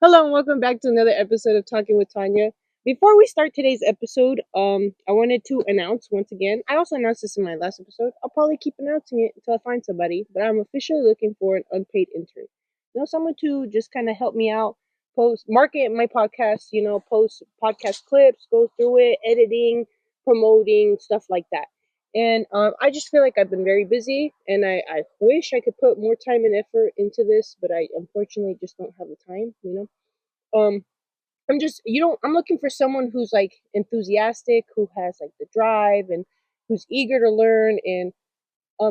Hello and welcome back to another episode of Talking with Tanya. Before we start today's episode, I wanted to announce once again. I also announced this in my last episode. I'll probably keep announcing it until I find somebody, but I'm officially looking for an unpaid intern. Someone to just kind of help me out, market my podcast. Post podcast clips, go through it, editing, promoting, stuff like that. And I just feel like I've been very busy, and I wish I could put more time and effort into this, but I unfortunately just don't have the time. Um, I'm looking for someone who's like enthusiastic, who has like the drive, and who's eager to learn, and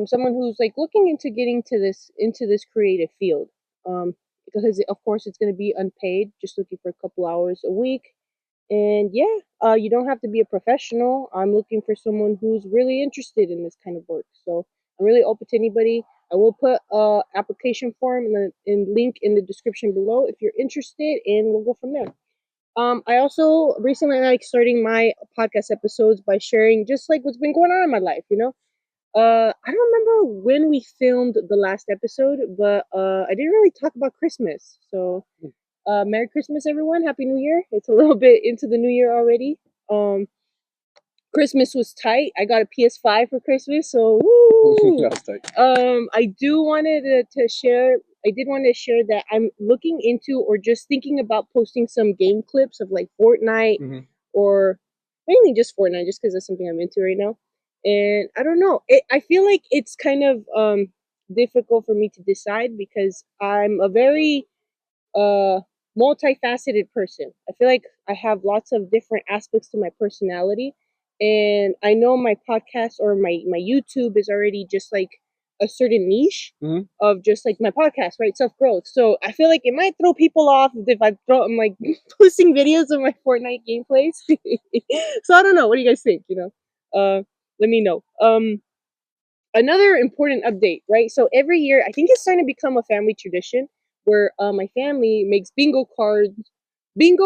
someone who's like looking into getting to this creative field. Because of course it's going to be unpaid, just looking for a couple hours a week. And yeah, you don't have to be a professional. I'm looking for someone who's really interested in this kind of work. So I'm really open to anybody. I will put a application form in link in the description below if you're interested, and we'll go from there. I also recently like starting my podcast episodes by sharing just like what's been going on in my life. I don't remember when we filmed the last episode, but I didn't really talk about Christmas. So Merry Christmas, everyone! Happy New Year! It's a little bit into the new year already. Um, Christmas was tight. I got a PS5 for Christmas, so woo! That was tight. I do wanted to share. I did want to share that I'm looking into or just thinking about posting some game clips of like Fortnite or mainly just Fortnite, just because that's something I'm into right now. And I don't know. I feel like it's kind of difficult for me to decide because I'm a very uh multifaceted person. I feel like I have lots of different aspects to my personality, and I know my podcast or my YouTube is already just like a certain niche of just like my podcast, right? Self growth. So I feel like it might throw people off if I'm like posting videos of my Fortnite gameplays. So I don't know. What do you guys think? Let me know. Another important update, right? So every year, I think it's starting to become a family tradition where my family makes bingo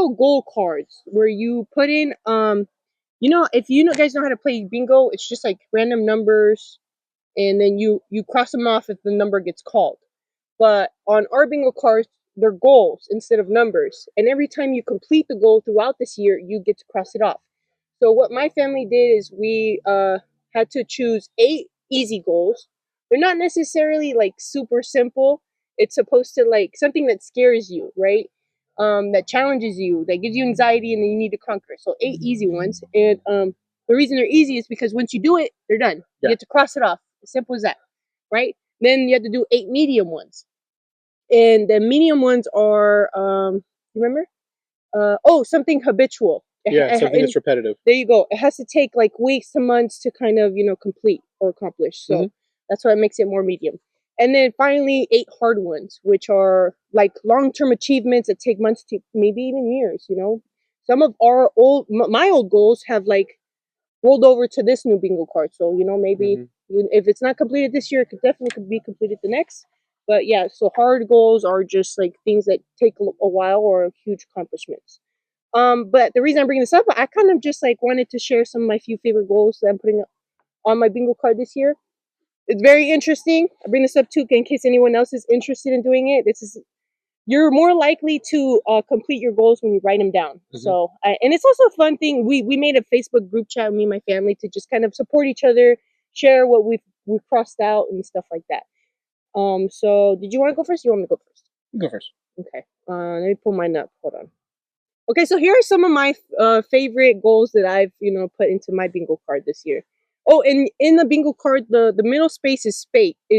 goal cards, where you put in, if guys know how to play bingo, it's just like random numbers, and then you cross them off if the number gets called. But on our bingo cards, they're goals instead of numbers, and every time you complete the goal throughout this year, you get to cross it off. So what my family did is we had to choose 8 easy goals. They're not necessarily like super simple. It's supposed to like something that scares you, right? That challenges you, that gives you anxiety, and then you need to conquer. So 8 easy ones, and the reason they're easy is because once you do it, they're done. You get to cross it off. As simple as that, right? Then you have to do 8 medium ones, and the medium ones are remember? Something habitual. Yeah, something that's repetitive. There you go. It has to take like weeks to months to kind of complete or accomplish. So that's why it makes it more medium. And then finally, 8 hard ones, which are like long-term achievements that take months to maybe even years. Some of my old goals have like rolled over to this new bingo card. So maybe if it's not completed this year, it could definitely be completed the next. But yeah, so hard goals are just like things that take a while or huge accomplishments. But the reason I'm bringing this up, I kind of just like wanted to share some of my few favorite goals that I'm putting on my bingo card this year. It's very interesting. I bring this up too in case anyone else is interested in doing it. You're more likely to complete your goals when you write them down. So, and it's also a fun thing. We made a Facebook group chat, me and my family, to just kind of support each other, share what we've crossed out and stuff like that. So did you want to go first? You want me to go first? You go first. Okay. Let me pull mine up. Hold on. Okay, so here are some of my favorite goals that I've put into my bingo card this year. Oh, and in the bingo card, the middle space is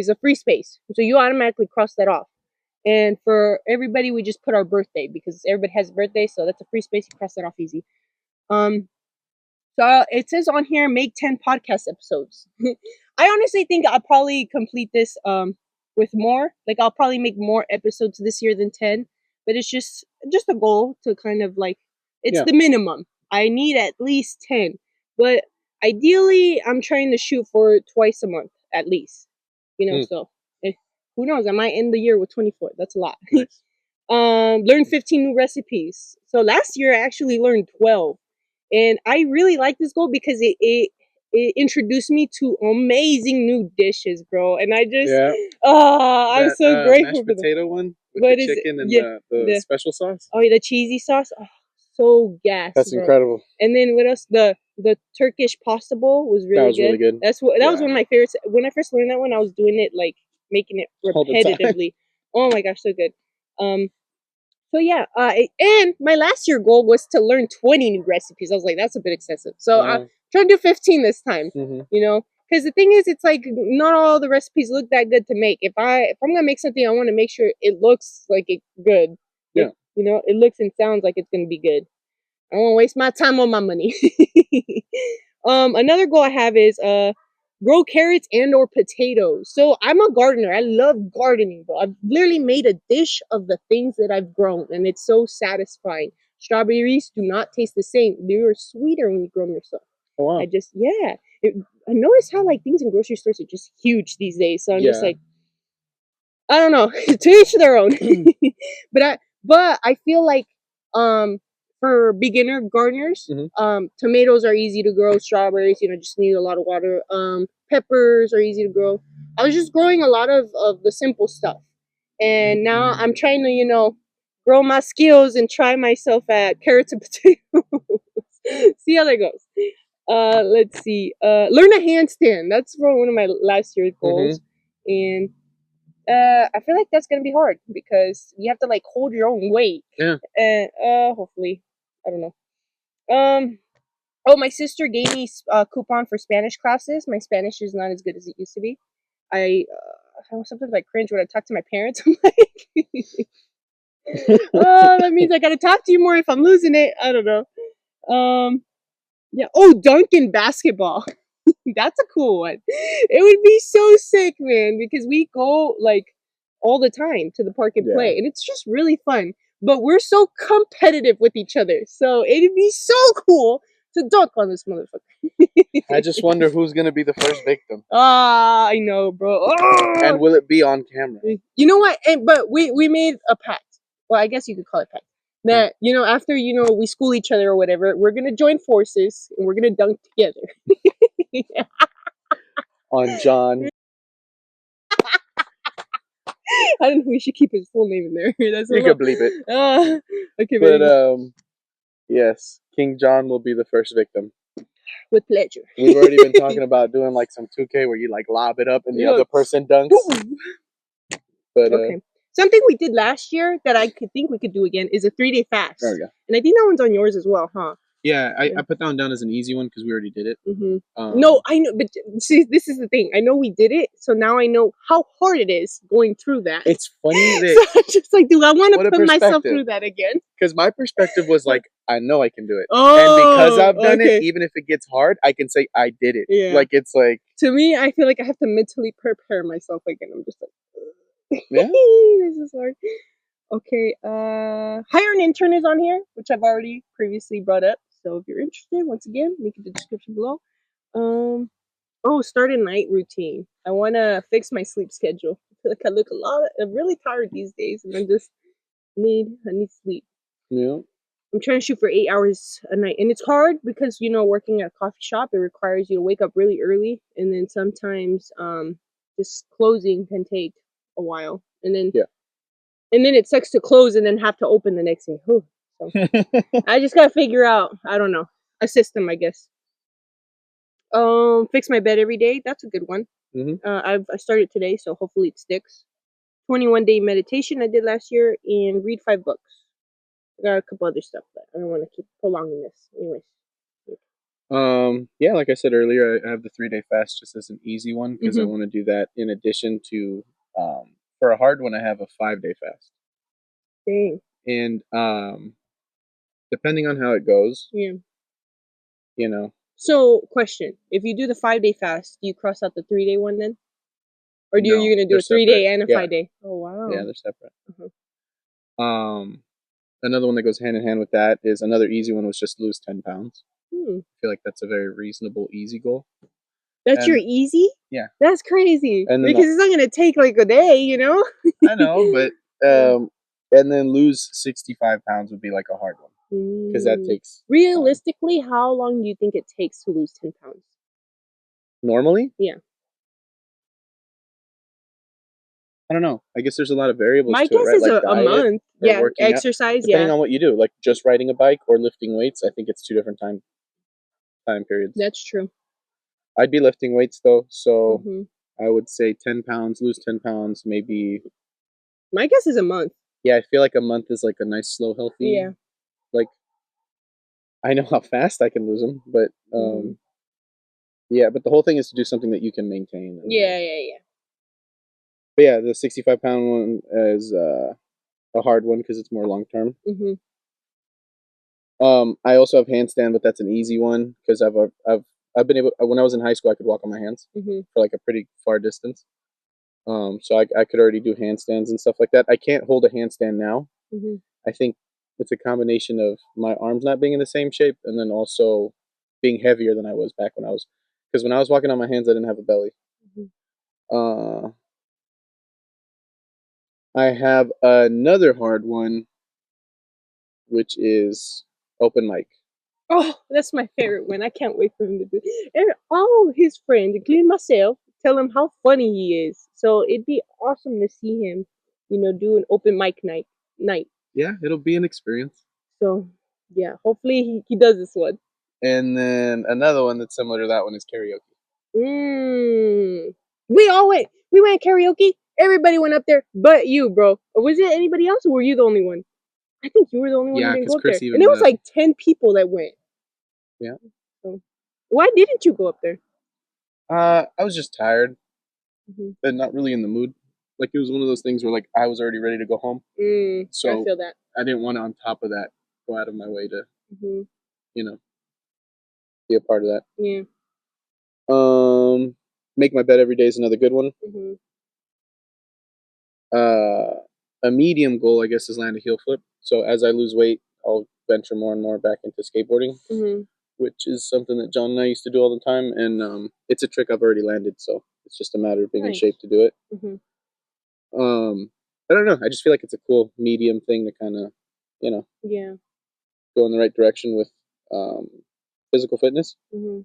a free space, so you automatically cross that off. And for everybody, we just put our birthday because everybody has a birthday, so that's a free space. You cross that off easy. So it says on here, make 10 podcast episodes. I honestly think I'll probably complete this with more. Like I'll probably make more episodes this year than 10, but it's just a goal to kind of like it's the minimum. I need at least 10, but ideally I'm trying to shoot for twice a month at least. So who knows? I might end the year with 24. That's a lot. Nice. Learn 15 new recipes. So last year I actually learned 12. And I really like this goal because it introduced me to amazing new dishes, bro. And I just, I'm so grateful mashed for them. potato one. with the chicken and the special sauce. Oh, the cheesy sauce. Oh, so gas. That's incredible. And then what else? The Turkish pasta bowl was really good. Really good. That was one of my favorites. When I first learned that one, I was doing it like making it repetitively. Oh my gosh, so good. So yeah, and my last year goal was to learn 20 new recipes. I was like, that's a bit excessive. So I'm trying to do 15 this time. You know, because the thing is, it's like not all the recipes look that good to make. If I'm gonna make something, I want to make sure it looks like it's good. Yeah. You know, it looks and sounds like it's gonna be good. I don't want to waste my time or my money. Another goal I have is grow carrots and or potatoes. So I'm a gardener. I love gardening, bro. I've literally made a dish of the things that I've grown, and it's so satisfying. Strawberries do not taste the same. They are sweeter when you grow them yourself. Oh, wow. I noticed how like things in grocery stores are just huge these days. So I'm just like, I don't know, to each their own. but I feel like for beginner gardeners, tomatoes are easy to grow. Strawberries, just need a lot of water. Peppers are easy to grow. I was just growing a lot of the simple stuff, and now I'm trying to grow my skills and try myself at carrots and potatoes. See how that goes. Let's see. Learn a handstand. That's for one of my last year's goals, and I feel like that's gonna be hard because you have to like hold your own weight. Yeah. And hopefully, I don't know. Oh, my sister gave me a coupon for Spanish classes. My Spanish is not as good as it used to be. I sometimes I cringe when I talk to my parents. I'm like, oh, that means I gotta talk to you more if I'm losing it. I don't know. Yeah. Oh, Duncan basketball. That's a cool one. It would be so sick, man, because we go like all the time to the park and play, and it's just really fun. But we're so competitive with each other, so it'd be so cool to dunk on this motherfucker. I just wonder who's gonna be the first victim. Ah, I know, bro. And will it be on camera? You know what? But we made a pact. Well, I guess you could call it pact. That after we school each other or whatever, we're gonna join forces and we're gonna dunk together. On John. I don't know. We should keep his full name in there. That's you can bleep it. Okay, but yes, King John will be the first victim. With pleasure. We've already been talking about doing like some 2K where you like lob it up and the other person dunks. But okay. Something we did last year that I think we could do again is a 3-day fast. There we go. And I think that one's on yours as well, huh? Yeah, I put that one down as an easy one because we already did it. No, I know, but see, this is the thing. I know we did it, so now I know how hard it is going through that. It's funny that so I'm just like, do I want to put myself through that again? Because my perspective was like, I know I can do it. Oh, and because I've done it, even if it gets hard, I can say I did it. Yeah. Like it's like to me, I feel like I have to mentally prepare myself again. I'm just like, yeah, this is hard. Okay, hire an intern is on here, which I've already previously brought up. So if you're interested, once again, link in the description below. Start a night routine. I want to fix my sleep schedule. I feel like I look I'm really tired these days, and I need sleep. Yeah. I'm trying to shoot for 8 hours a night, and it's hard because working at a coffee shop, it requires you to wake up really early, and then sometimes just closing can take a while, and then it sucks to close and then have to open the next day. So I just gotta figure out, I don't know, a system, I guess. Fix my bed every day. That's a good one. I started today, so hopefully it sticks. 21-day meditation I did last year, and read 5 books. I got a couple other stuff, but I don't want to keep prolonging this. Anyways. Yeah, like I said earlier, I have the 3-day fast just as an easy one because I want to do that in addition to for a hard one I have a 5-day fast. Dang. And depending on how it goes, So, question: if you do the 5-day fast, do you cross out the 3-day one then, or are you gonna do a 3-day and a 5-day? Oh wow. Yeah, they're separate. Another one that goes hand in hand with that is another easy one was just lose 10 pounds. I feel like that's a very reasonable, easy goal. That's your easy? Yeah. That's crazy. Because it's not going to take like a day, I know, but, and then lose 65 pounds would be like a hard one. Because that takes. Realistically, how long do you think it takes to lose 10 pounds? Normally? Yeah. I don't know. I guess there's a lot of variables My to it, guess right? is Like a diet month. or Yeah, working out. exercise. Depending Yeah, on what you do, like just riding a bike or lifting weights, I think it's 2 different time periods. that's true. I'd be lifting weights though, so Hmm. I would say 10 pounds, lose 10 pounds, maybe. My guess is a month. Yeah, I feel like a month is like a nice, slow, healthy. Yeah. Like, I know how fast I can lose them, but Hmm. yeah, but the whole thing is to do something that you can maintain. Yeah, yeah, yeah. But yeah, the 65-pound one is a hard one because it's more long term. Hmm. I also have handstand, but that's an easy one because I've been able, when I was in high school, I could walk on my hands Hmm. for like a pretty far distance. So I could already do handstands and stuff like that. I can't hold a handstand now. Hmm. I think it's a combination of my arms not being in the same shape and then also being heavier than I was back when I was, because when I was walking on my hands, I didn't have a belly. Hmm. Uh, I have another hard one, which is open mic. Oh, that's my favorite one. I can't wait for him to do. And all his friends, including myself, tell him how funny he is. So it'd be awesome to see him, do an open mic night. Yeah, it'll be an experience. So yeah, hopefully he does this one. And then another one that's similar to that one is karaoke. Mm. We all went. We went karaoke. Everybody went up there, but you, bro. Or was it anybody else, or were you the only one? I think you were the only one who Yeah, didn't because go up there. Chris even And it went was up. like 10 people that went. Yeah. So why didn't you go up there? I was just tired Hmm. and not really in the mood. Like it was one of those things where like I was already ready to go home, I so feel that. I didn't want to on top of that go out of my way to Hmm. you know be a part of that. Yeah. Make my bed every day is another good one. Hmm. Uh, a medium goal, I guess, is land a heel flip. So as I lose weight, I'll venture more and more back into skateboarding, Hmm. which is something that John and I used to do all the time, and it's a trick I've already landed. So it's just a matter of being in shape Nice. to do it. Hmm. I don't know. I just feel like it's a cool medium thing to kind of, you know, Yeah. go in the right direction with um, physical fitness, Hmm.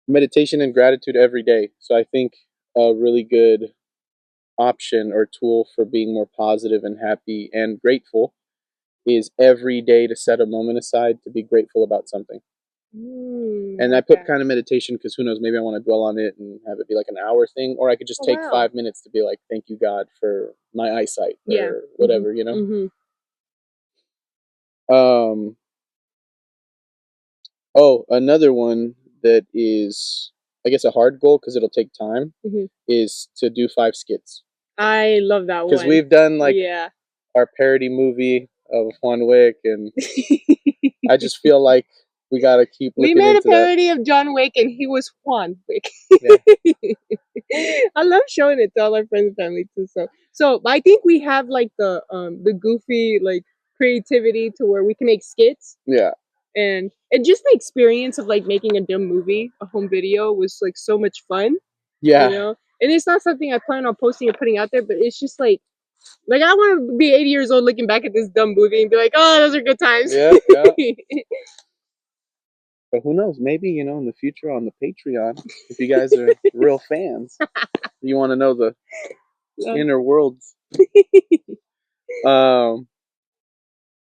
meditation, and gratitude every day. So I think a really good option or tool for being more positive and happy and grateful is every day to set a moment aside to be grateful about something. And I Like put that. kind of meditation because who knows, maybe I want to dwell on it and have it be like an hour thing, or I could just Oh take wow. 5 minutes to be like, thank you, God, for my eyesight Yeah. or Hmm. whatever, Hmm. Um, oh, another one that is, I guess, a hard goal because it'll take time Hmm. is to do 5 skits. I love that Because one. we've done like Yeah. our parody movie of Juan Wick, and I just feel like we got to keep We looking made a into that. parody of John Wick, and he was Juan Wick. Yeah. I love showing it to all our friends and family too. So I think we have like the goofy like creativity to where we can make skits, Yeah. and just the experience of like making a dumb movie, a home video was like so much fun, Yeah. And it's not something I plan on posting or putting out there, but it's just like I want to be 80 years old looking back at this dumb movie and be like, oh, those are good times. Yeah. Yeah. But who knows? Maybe, in the future on the Patreon, if you guys are real fans, you want to know the Yeah. inner worlds. Um,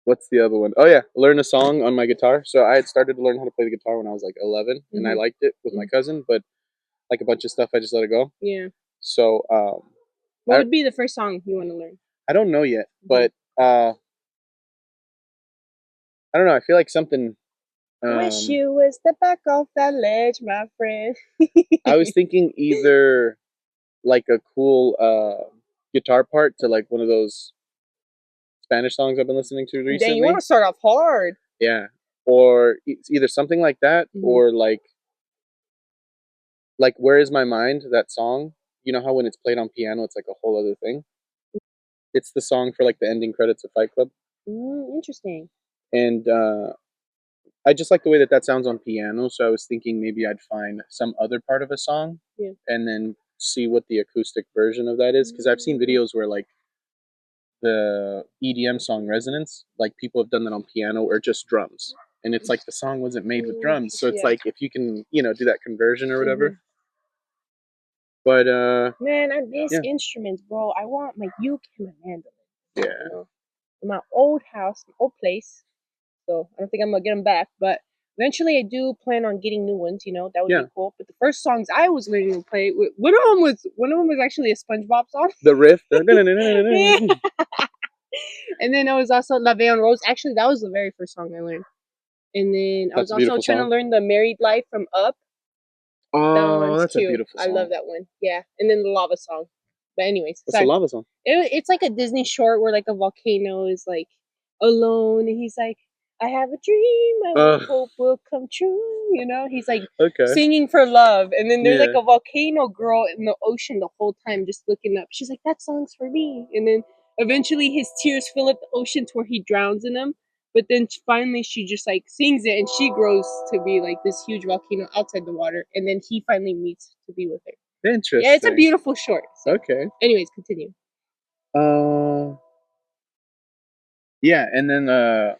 what's the other one? Oh yeah, learn a song on my guitar. So I had started to learn how to play the guitar when I was like 11, and I Hmm. liked it with my cousin, but like a bunch of stuff, I just let it go. Yeah. So What I would be the first song you want to learn? I don't know yet, Hmm. but I don't know. I feel like something. Wish Um, you would step back off that ledge, my friend. I was thinking either like a cool guitar part to like one of those Spanish songs I've been listening to Dang, you want recently. to start off hard. Yeah, or it's either something like that Hmm. or like Where Is My Mind, that song. You know how when it's played on piano, it's like a whole other thing. It's the song for like the ending credits of Fight Club, Interesting. and I just like the way that that sounds on piano. So I was thinking maybe I'd find some other part of a song, Yeah. and then see what the acoustic version of that is. Because I've seen videos where like the EDM song Resonance, like people have done that on piano or just drums. And it's like the song wasn't made with drums. So it's Yeah. like if you can, do that conversion or Hmm. whatever. But Man, I miss yeah. instruments, bro. I want my uke and my mandolin. Yeah. You know, in my old house, my old place. So I don't think I'm gonna get them back, but eventually I do plan on getting new ones. You know, that would Yeah. be cool. But the first songs I was learning to play, one of them was actually a SpongeBob song. The riff. And then it was also La Vie en Rose. Actually, that was the very first song I learned. And then I was That's a also beautiful trying to song. learn the Married Life from Up. That Oh, one's that's a cute. beautiful I song. love that one. Yeah. And then the Lava song. But anyways, What's the sorry. lava song? It's like a Disney short where like a volcano is like alone and he's like, I have a dream, I hope will come true. You know, he's like Okay. singing for love, and then there's like Yeah. a volcano girl in the ocean the whole time just looking up. She's like, that song's for me. And then eventually his tears fill up the ocean to where he drowns in them. But then finally she just like sings it and she grows to be like this huge volcano outside the water. And then he finally meets to be with her. Interesting. Yeah, it's a beautiful short. So. Okay. Anyways, continue. Yeah, and then I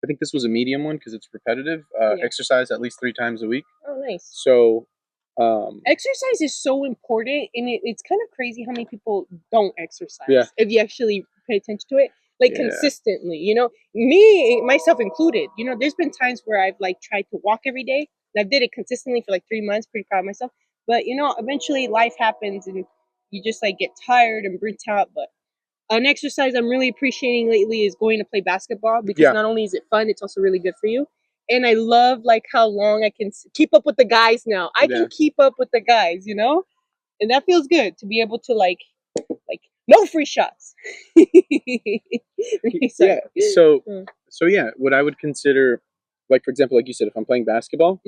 think this was a medium one because it's repetitive. Yeah. Exercise at least 3 times a week. Oh, nice. So, exercise is so important, and it's kind of crazy how many people don't exercise. Yeah. If you actually pay attention to it, like Yeah. consistently, you know, me myself included. You know, there's been times where I've like tried to walk every day, and I did it consistently for like 3 months. Pretty proud of myself. But you know, eventually life happens, and you just like get tired and burnt out. But an exercise I'm really appreciating lately is going to play basketball because Yeah. not only is it fun, it's also really good for you. And I love like how long I can keep up with the guys now. I can keep up with the guys, you know, and that feels good to be able to like no free shots. Yeah. So yeah, what I would consider, like for example, like you said, if I'm playing basketball,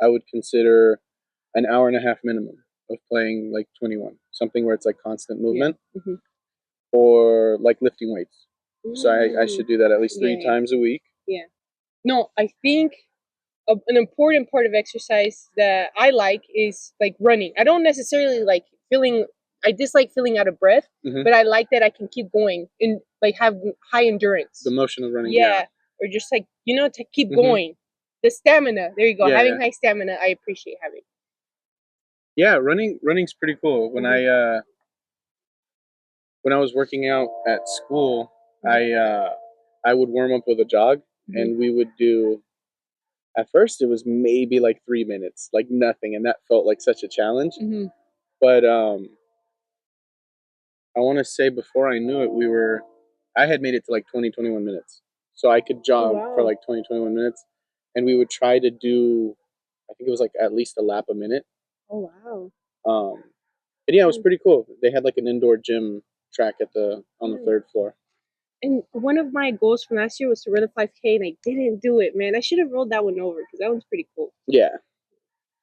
I would consider an hour and a half minimum of playing like 21, something where it's like constant movement, or like lifting weights. So I should do that at least 3 times a week. Yeah. No, I think an important part of exercise that I like is like running. I don't necessarily like feeling. I dislike feeling out of breath, but I like that I can keep going and like have high endurance. The motion of running. Yeah, or just like to keep going. The stamina. There you go. Yeah, having high stamina, I appreciate having. Yeah, running's pretty cool. When I was working out at school, I would warm up with a jog, and we would do. At first, it was maybe like 3 minutes, like nothing, and that felt like such a challenge. But I want to say before I knew it, I had made it to like 20, 21 minutes, so I could jog for like 20, 21 minutes, and we would try to do. I think it was like at least a lap a minute. Oh wow! And yeah, it was pretty cool. They had like an indoor gym track on the 3rd floor. And one of my goals from last year was to run a 5K, and I didn't do it, man. I should have rolled that one over because that one's pretty cool. Yeah,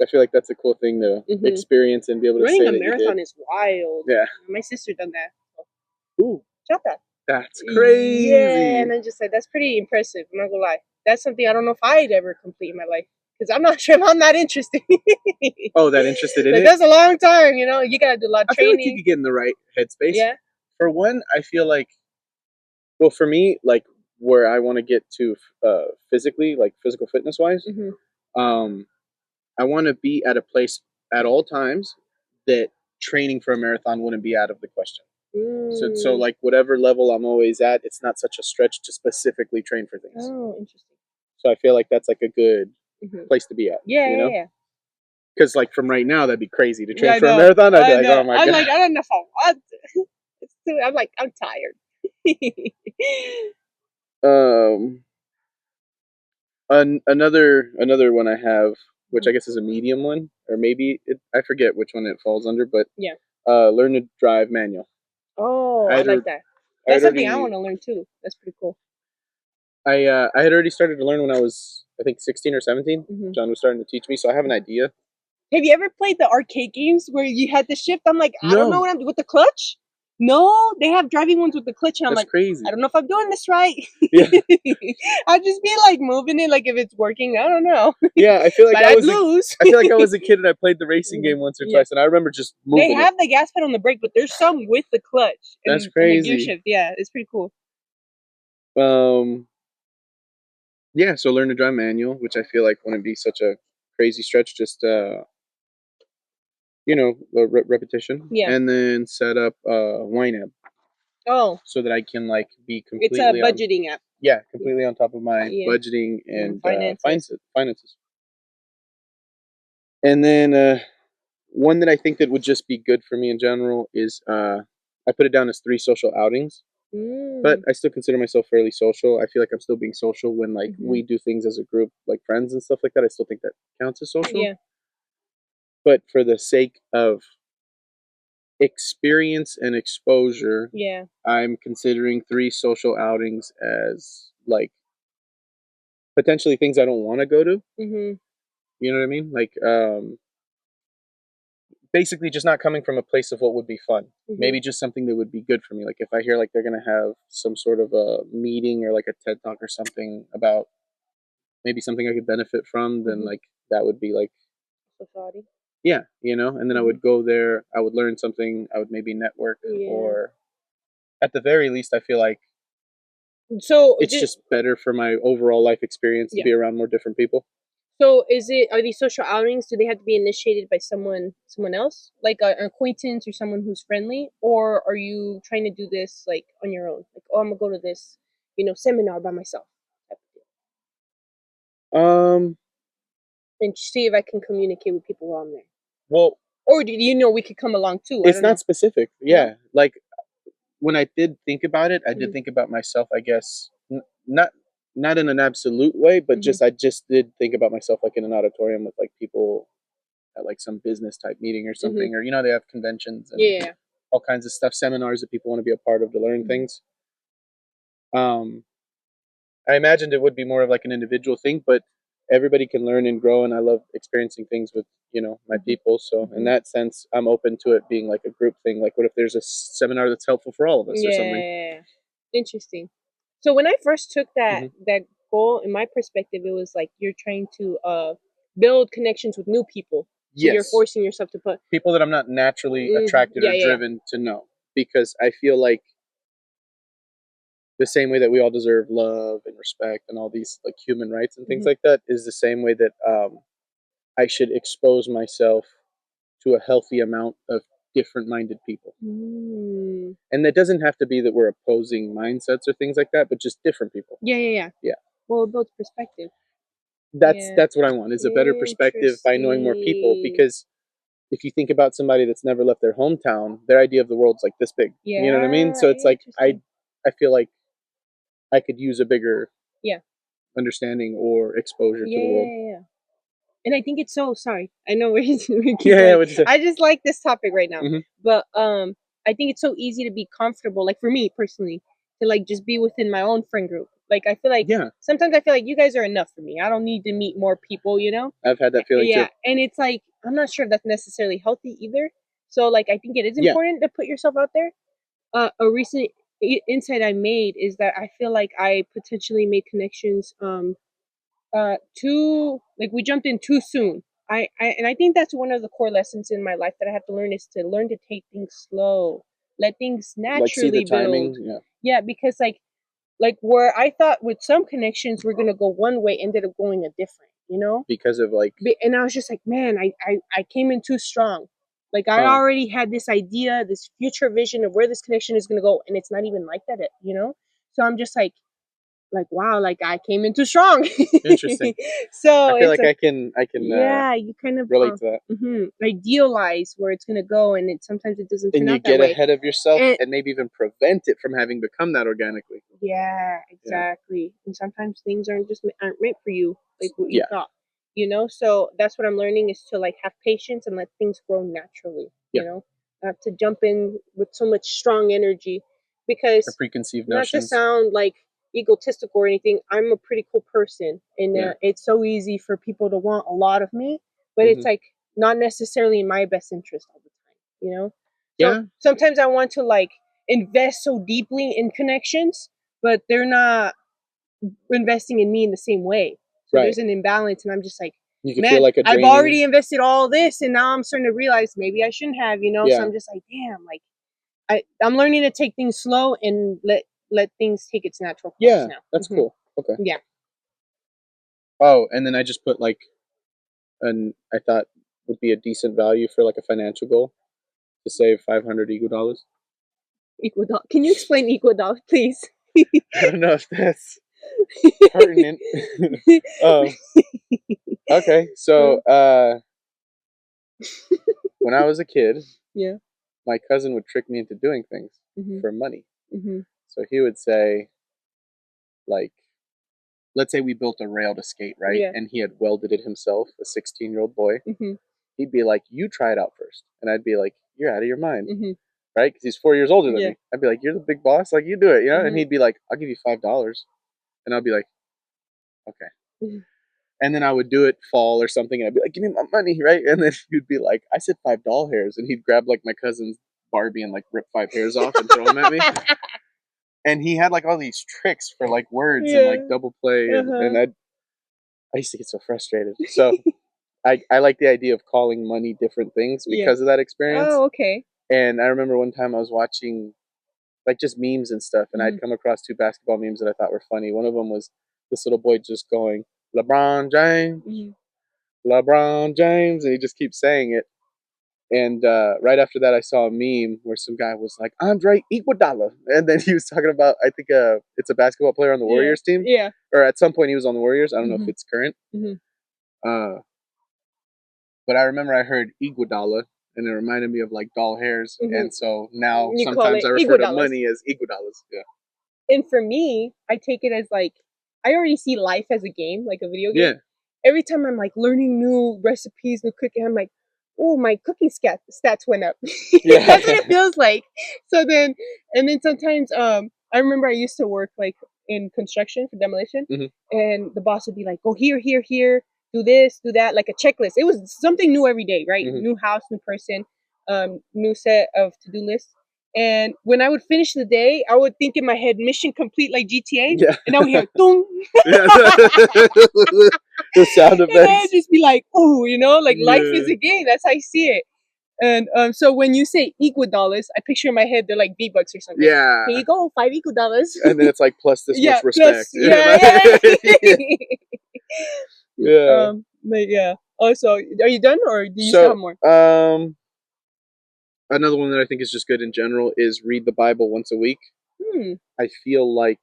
I feel like that's a cool thing to experience and be able to running say a that marathon is wild. Yeah, my sister done that. Ooh, Chata. That's crazy. Yeah, and I just said that's pretty impressive. I'm not gonna lie. That's something I don't know if I'd ever complete in my life because I'm not sure if I'm that interested. Oh, that interested in it? That's a long time. You know, you gotta do a lot of training. I feel like you could get in the right headspace. Yeah. For one, I feel like, well, for me, like where I want to get to physically, like physical fitness wise, I want to be at a place at all times that training for a marathon wouldn't be out of the question. So like whatever level I'm always at, it's not such a stretch to specifically train for things. Oh, interesting. So I feel like that's like a good place to be at. Yeah, you know? yeah. Because like from right now, that'd be crazy to train for a marathon. I'd be like, oh my god. I'm like, I don't know if I want to. I'm like, I'm tired. Another one I have, which I guess is a medium one, or maybe I forget which one it falls under, but yeah, learn to drive manual. Oh, I like that. That's something I want to learn too. That's pretty cool. I had already started to learn when I was, I think, 16 or 17. John was starting to teach me, so I have an idea. Have you ever played the arcade games where you had to shift? I'm like, I don't know what I'm doing with the clutch. No, they have driving ones with the clutch, and I'm like, crazy. I don't know if I'm doing this right. Yeah. I'll just be like moving it, like if it's working. I don't know. Yeah, I feel like I'd lose. I feel like I was a kid and I played the racing game once or twice, and I remember just moving. They have the gas pedal on the brake, but there's some with the clutch. That's crazy. And the gear shift. Yeah, it's pretty cool. Yeah, so learn to drive manual, which I feel like wouldn't be such a crazy stretch. Just repetition. Yeah. And then set up a wine app. Oh. So that I can like be It's completely a budgeting app. Yeah, completely on top of my Yeah. budgeting and Finances. finances. And then one that I think that would just be good for me in general is I put it down as 3 social outings. But I still consider myself fairly social. I feel like I'm still being social when like we do things as a group, like friends and stuff like that. I still think that counts as social. Yeah. But for the sake of experience and exposure, Yeah. I'm considering 3 social outings as like potentially things I don't want to go to. Mm-hmm. You know what I mean? Like basically just not coming from a place of what would be fun. Maybe just something that would be good for me. Like if I hear like they're gonna have some sort of a meeting or like a TED talk or something about maybe something I could benefit from, then like that would be like Society. yeah, and then I would go there, I would learn something, I would maybe network, or at the very least I feel like so it's just better for my overall life experience to be around more different people. So are these social outings, do they have to be initiated by someone else? Like an acquaintance or someone who's friendly? Or are you trying to do this like on your own? Like, oh, I'm gonna go to this, seminar by myself. Um And see if I can communicate with people while I'm there. well, Or do you know we could come along too? it's not specific. Yeah. No? Like when I did think about it, I did think about myself, I guess, not in an absolute way, but I just did think about myself like in an auditorium with like people at like some business type meeting or something, or they have conventions and all kinds of stuff, seminars that people want to be a part of to learn things. I imagined it would be more of like an individual thing, but everybody can learn and grow, and I love experiencing things with my people. So in that sense, I'm open to it being like a group thing. Like, what if there's a seminar that's helpful for all of us or something? Yeah. Interesting. So when I first took that goal, in my perspective, it was like you're trying to build connections with new people. So you're Yes, forcing yourself to put people that I'm not naturally attracted or driven to know, because I feel like the same way that we all deserve love and respect and all these like human rights and things like that is the same way that I should expose myself to a healthy amount of different minded people. And that doesn't have to be that we're opposing mindsets or things like that, but just different people. Yeah. Well, it builds perspective. That's what I want, is a better perspective by knowing more people, because if you think about somebody that's never left their hometown, their idea of the world's like this big. You know what I mean? So it's like I feel like I could use a bigger understanding or exposure to the world. Yeah. And I think it's so sorry. I know we keep What'd you say? I just like this topic right now. Mhm. But I think it's so easy to be comfortable, like for me personally, to like just be within my own friend group. Like I feel like sometimes I feel like you guys are enough for me. I don't need to meet more people, I've had that feeling too. And it's like I'm not sure if that's necessarily healthy either. So like I think it is important to put yourself out there. A recent insight I made is that I feel like I potentially made connections too, like we jumped in too soon. And I think that's one of the core lessons in my life that I have to learn, is to learn to take things slow, let things Like see the naturally timing. build. Yeah, because like where I thought with some connections we're gonna go one way, ended up going a different. Because of like And I was just like, man, I came in too strong. Like I already had this idea, this future vision of where this connection is gonna go, and it's not even like that. So I'm just like wow, like I came in too strong. Interesting. So I feel it's like I can you kind of relate to that. idealize where it's gonna go, and sometimes it doesn't turn And you out that get way. ahead of yourself And and maybe even prevent it from having become that organically. yeah, exactly. And sometimes things aren't meant for you, like what you thought. So that's what I'm learning, is to like have patience and let things grow naturally. Not to jump in with so much strong energy, Or because preconceived not to notions. sound like egotistical or anything, I'm a pretty cool person, and it's so easy for people to want a lot of me, but it's like not necessarily in my best interest all the time. So sometimes I want to like invest so deeply in connections, but they're not investing in me in the same way. So there's an imbalance, and I'm just like, You can man, feel like a I've draining. already invested all this, and now I'm starting to realize maybe I shouldn't have. So I'm just like, damn, like I'm learning to take things slow and let things take its natural course now. That's cool. Okay. Yeah. Oh, and then I just put like I thought would be a decent value for like a financial goal to save 500 dollars. Equadol. Can you explain Equadol, please? I don't know if that's pertinent. Okay, so when I was a kid, yeah, my cousin would trick me into doing things for money. So he would say, like, let's say we built a rail to skate, right? Yeah. And he had welded it himself, a 16-year-old boy. He'd be like, you try it out first. And I'd be like, you're out of your mind. Right? Because he's 4 years older than me. I'd be like, you're the big boss. Like, you do it, you know? And he'd be like, I'll give you $5. And I'll be like, okay. And then I would do it fall or something. And I'd be like, give me my money, right? And then he'd be like, I said $5 hairs. And he'd grab like my cousin's Barbie and like rip 5 hairs off and throw them at me. And he had like all these tricks for like words and like double play. And I used to get so frustrated. So I like the idea of calling money different things because of that experience. Oh, okay. And I remember one time I was watching like just memes and stuff, and I'd come across 2 basketball memes that I thought were funny. One of them was this little boy just going, LeBron James, LeBron James, and he just keeps saying it. And right after that, I saw a meme where some guy was like, Andre Iguodala. And then he was talking about, I think it's a basketball player on the Warriors team. Yeah. Or at some point he was on the Warriors. I don't know if it's current. But I remember I heard Iguodala, and it reminded me of like doll hairs. And so now You sometimes I refer to money as Iguodalas. Yeah. And for me, I take it as like, I already see life as a game, like a video game. Yeah. Every time I'm like learning new recipes, new cooking, I'm like, oh, my cooking stats went up. Yeah. That's what it feels like. So then, and then sometimes, I remember I used to work like in construction for demolition, and the boss would be like, go here, here, here, do this, do that, like a checklist. It was something new every day, right? New house, new person, new set of to-do lists. And when I would finish the day, I would think in my head, mission complete, like GTA. Yeah. And I would hear, dong. The sound effects. And I'd just be like, oh, you know, like life is a game. That's how I see it. And so when you say $, I picture in my head they're like V-Bucks or something. Yeah. Here you go, $5. And then it's like plus this much respect. Plus, yeah. But yeah. Also, are you done or do you still have more? Another one that I think is just good in general is read the Bible once a week. I feel like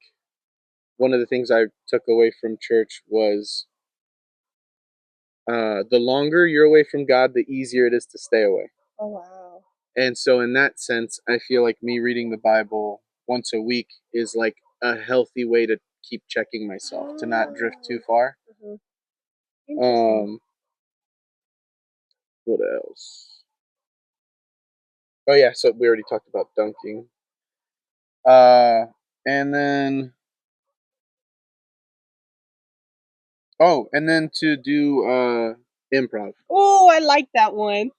one of the things I took away from church was the longer you're away from God, the easier it is to stay away. Oh, wow. And so in that sense, I feel like me reading the Bible once a week is like a healthy way to keep checking myself, to not drift too far. What else? Oh yeah, so we already talked about dunking. And then to do improv. Oh, I like that one.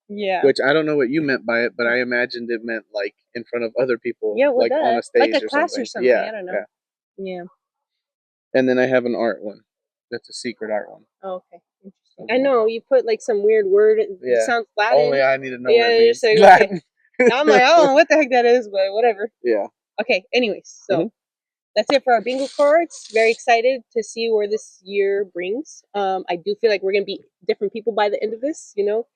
Yeah. Which I don't know what you meant by it, but I imagined it meant like in front of other people, like on a stage like a class or something. Yeah, I don't know. Yeah. And then I have an art one. That's a secret art one. Oh, okay. Interesting. I know you put like some weird word. It sounds Latin. Only I need to know what it means. Like, okay. I'm like, I don't know what the heck that is, but whatever. Yeah. Okay. Anyways, so that's it for our bingo cards. Very excited to see where this year brings. I do feel like we're gonna be different people by the end of this. You know,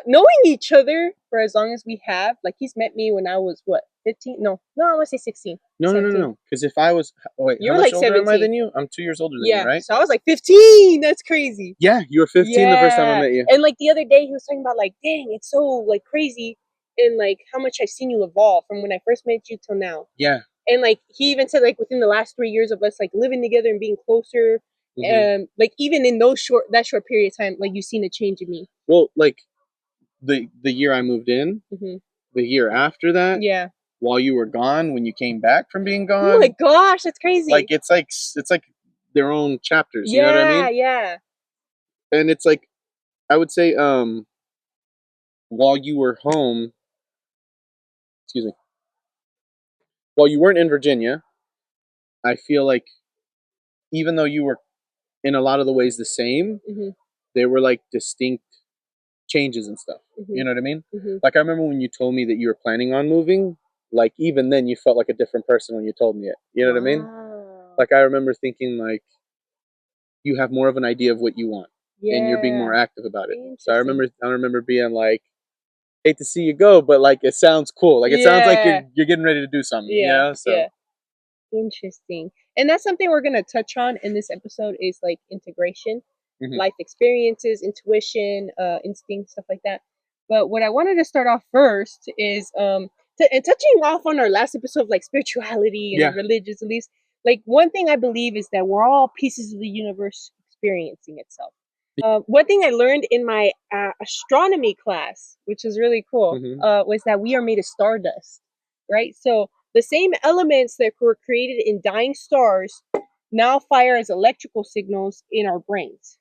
knowing each other for as long as we have. Like he's met me when I was what 15? No, I want to say 16. No. Because if I was, you were how much like older 17. am I than you? I'm 2 years older than you, right? So I was like 15. That's crazy. Yeah, you were 15 the first time I met you. And like the other day, he was talking about like, dang, it's so like crazy, and like how much I've seen you evolve from when I first met you till now. Yeah. And like he even said like within the last 3 years of us like living together and being closer, like even in that short period of time, like you've seen a change in me. Well, like the year I moved in, the year after that, while you were gone, when you came back from being gone. Oh my gosh, that's crazy. Like it's like their own chapters. You know what I mean? Yeah. And it's like I would say, while you were home, while you weren't in Virginia, I feel like even though you were in a lot of the ways the same, they were like distinct changes and stuff. You know what I mean? Like I remember when you told me that you were planning on moving, like even then you felt like a different person when you told me it. You know what I mean? Like I remember thinking like you have more of an idea of what you want. and you're being more Yeah. active about it. So Interesting. I remember being like, hate to see you go, but like it sounds cool. Like it sounds like Yeah. you're getting ready to do something. You Yeah. know? So Yeah. Interesting. And that's something we're going to touch on in this episode is like integration, life experiences, intuition, instinct, stuff like that. But what I wanted to start off first is and touching off on our last episode of like spirituality and religious beliefs. Like one thing I believe is that we're all pieces of the universe experiencing itself. One thing I learned in my astronomy class, which is really cool, was that we are made of stardust, right? So the same elements that were created in dying stars now fire as electrical signals in our brains.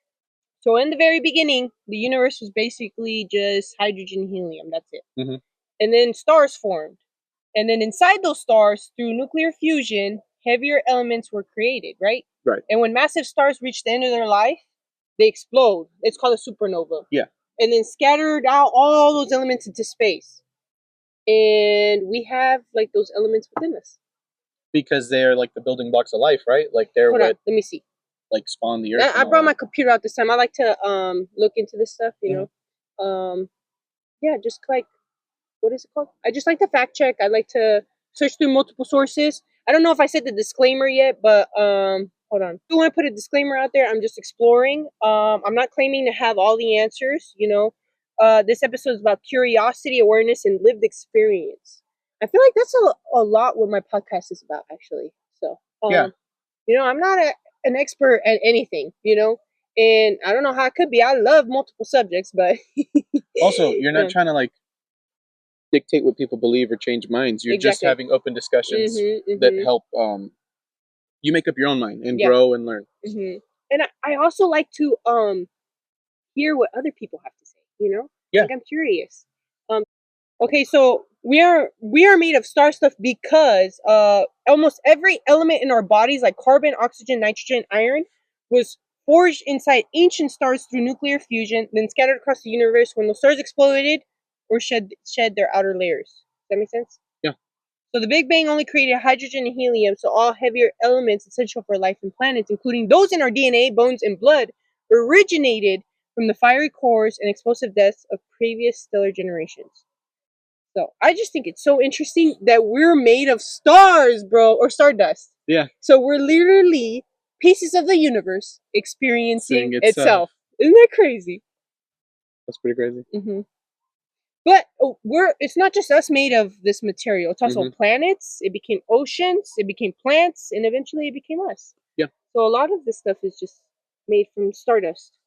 So in the very beginning, the universe was basically just hydrogen and helium. That's it. And then stars formed. And then inside those stars, through nuclear fusion, heavier elements were created, right? Right. And when massive stars reach the end of their life, they explode. It's called a supernova. Yeah. And then scattered out all those elements into space. And we have like those elements within us. Because they're like the building blocks of life, right? Like they're Hold on, let me see. Like spawn the earth. I brought my computer out this time. I like to look into this stuff, you know. Yeah, just like what is it called? I just like to fact check. I like to search through multiple sources. I don't know if I said the disclaimer yet, but hold on. I want to put a disclaimer out there. I'm just exploring. I'm not claiming to have all the answers, you know. This episode is about curiosity, awareness, and lived experience. I feel like that's a lot what my podcast is about, actually. So, you know, I'm not an expert at anything, you know, and I don't know how it could be. I love multiple subjects, but also, you're not trying to like dictate what people believe or change minds. You're just having open discussions that help you make up your own mind and grow and learn. And I also like to hear what other people have to say, you know? Like I'm curious. Okay, so we are made of star stuff because almost every element in our bodies, like carbon, oxygen, nitrogen, iron, was forged inside ancient stars through nuclear fusion, then scattered across the universe when the stars exploded or shed their outer layers. Does that make sense? Yeah. So the Big Bang only created hydrogen and helium, so all heavier elements essential for life and planets, including those in our DNA, bones, and blood, originated from the fiery cores and explosive deaths of previous stellar generations. So I just think it's so interesting that we're made of stars, bro, or stardust. Yeah. So we're literally pieces of the universe experiencing itself. Isn't that crazy? That's pretty crazy. But it's not just us made of this material. It's also planets. It became oceans. It became plants, and eventually it became us. Yeah. So a lot of this stuff is just made from stardust.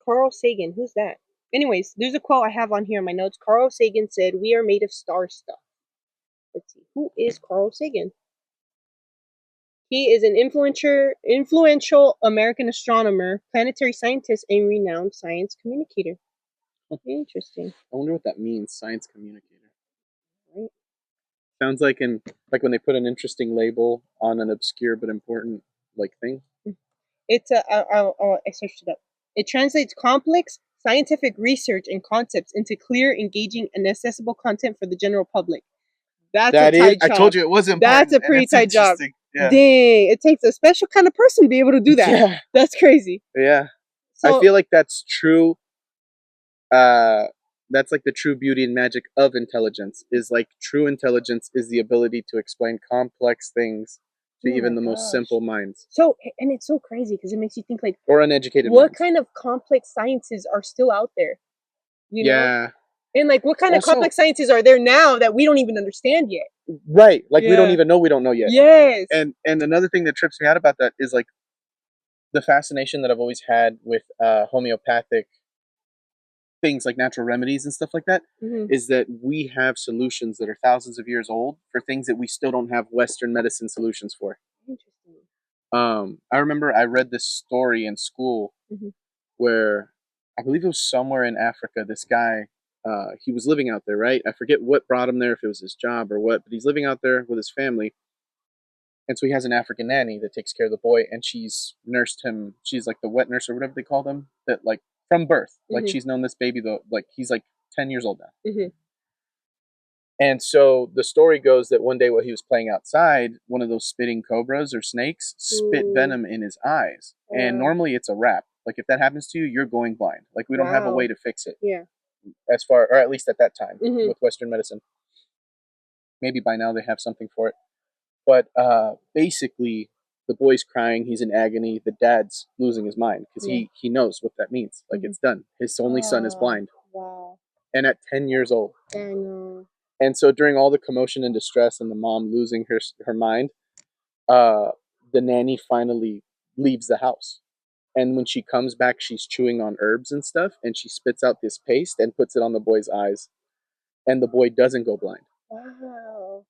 Carl Sagan, who's that? Anyways, there's a quote I have on here in my notes. Carl Sagan said, "We are made of star stuff." Let's see. Who is Carl Sagan? He is an influential American astronomer, planetary scientist, and renowned science communicator. Interesting. I wonder what that means, science communicator. Right. Sounds like when they put an interesting label on an obscure but important like thing. It's I searched it up. It translates complex scientific research and concepts into clear, engaging, and accessible content for the general public. That's a tight job. I told you it was important. That's a pretty tight job. Yeah. Dang, it takes a special kind of person to be able to do that. Yeah. That's crazy. Yeah. So, I feel like that's true. That's like the true beauty and magic of intelligence. Is like true intelligence is the ability to explain complex things to even the most simple minds. So, and it's so crazy because it makes you think like, or uneducated what minds. kind of complex sciences are still out there? You know? And like, what kind of complex sciences are there now that we don't even understand yet? Right. Like we don't even know we don't know yet. Yes. And another thing that trips me out about that is like the fascination that I've always had with homeopathic things like natural remedies and stuff like that is that we have solutions that are thousands of years old for things that we still don't have Western medicine solutions for. Interesting. I remember I read this story in school where I believe it was somewhere in Africa. This guy, he was living out there, right? I forget what brought him there, if it was his job or what, but he's living out there with his family. And so he has an African nanny that takes care of the boy, and she's nursed him. She's like the wet nurse or whatever they call them, that like from birth. Like she's known this baby though, like he's like 10 years old now. And so the story goes that one day while he was playing outside, one of those spitting cobras or snakes spit venom in his eyes. And normally it's a rat. Like if that happens to you, you're going blind. Like we don't have a way to fix it. Yeah. As far, or at least at that time, Mhm. with Western medicine. Maybe by now they have something for it. But basically, the boy's crying. He's in agony. The dad's losing his mind because Yeah. he knows what that means. Like it's done. His only son is blind, Wow. and at 10 years old. I know. And so during all the commotion and distress and the mom losing her mind, the nanny finally leaves the house. And when she comes back, she's chewing on herbs and stuff, and she spits out this paste and puts it on the boy's eyes, and the boy doesn't go blind. Wow.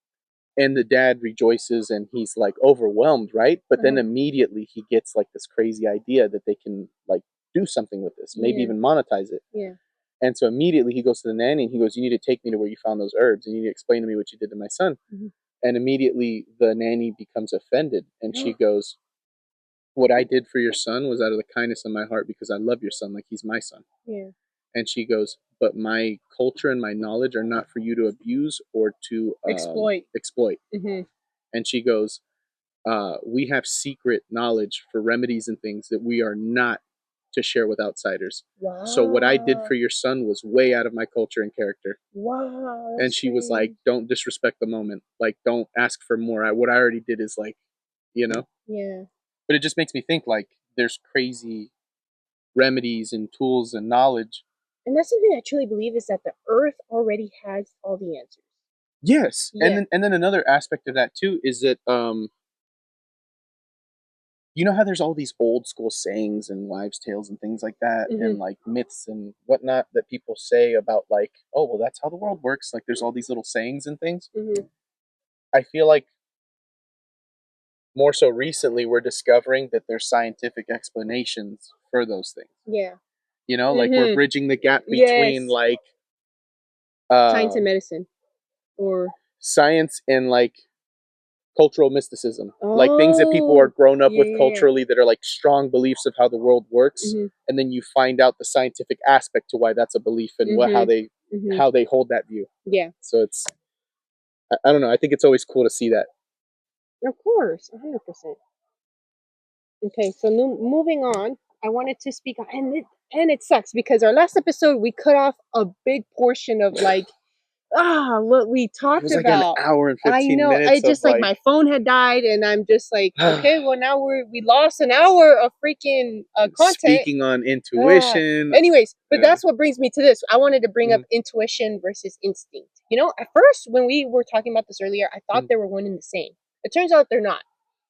And the dad rejoices and he's like overwhelmed, right? But then immediately he gets like this crazy idea that they can like do something with this, maybe even monetize it. Yeah. And so immediately he goes to the nanny and he goes, "You need to take me to where you found those herbs, and you need to explain to me what you did to my son." And immediately the nanny becomes offended and she goes, "What I did for your son was out of the kindness of my heart because I love your son like he's my son." Yeah. And she goes, "But my culture and my knowledge are not for you to abuse or to exploit." And she goes, "We have secret knowledge for remedies and things that we are not to share with outsiders. Wow. So what I did for your son was way out of my culture and character." Wow. And she was like, "Don't disrespect the moment. Like, don't ask for more. What I already did is like, you know." Yeah. But it just makes me think like there's crazy remedies and tools and knowledge. And that's something I truly believe is that the earth already has all the answers. Yes. Yeah. And then another aspect of that too is that you know how there's all these old school sayings and wives' tales and things like that, and like myths and whatnot that people say about like, oh, well, that's how the world works. Like, there's all these little sayings and things. I feel like more so recently we're discovering that there's scientific explanations for those things. Yeah. You know, like we're bridging the gap between like science and medicine, or science and like cultural mysticism, like things that people are grown up with culturally that are like strong beliefs of how the world works, and then you find out the scientific aspect to why that's a belief and how they hold that view. Yeah. So it's I don't know. I think it's always cool to see that. Of course, 100%. Okay, so moving on, I wanted to speak on, and it sucks because our last episode we cut off a big portion of like what we talked It was like about. an hour and I 15 know. minutes I just of like like my phone had died, and I'm just like, okay, well now we lost an hour of freaking content. speaking on intuition. Anyways, but that's what brings me to this. I wanted to bring up intuition versus instinct. You know, at first when we were talking about this earlier, I thought they were one and the same. It turns out they're not,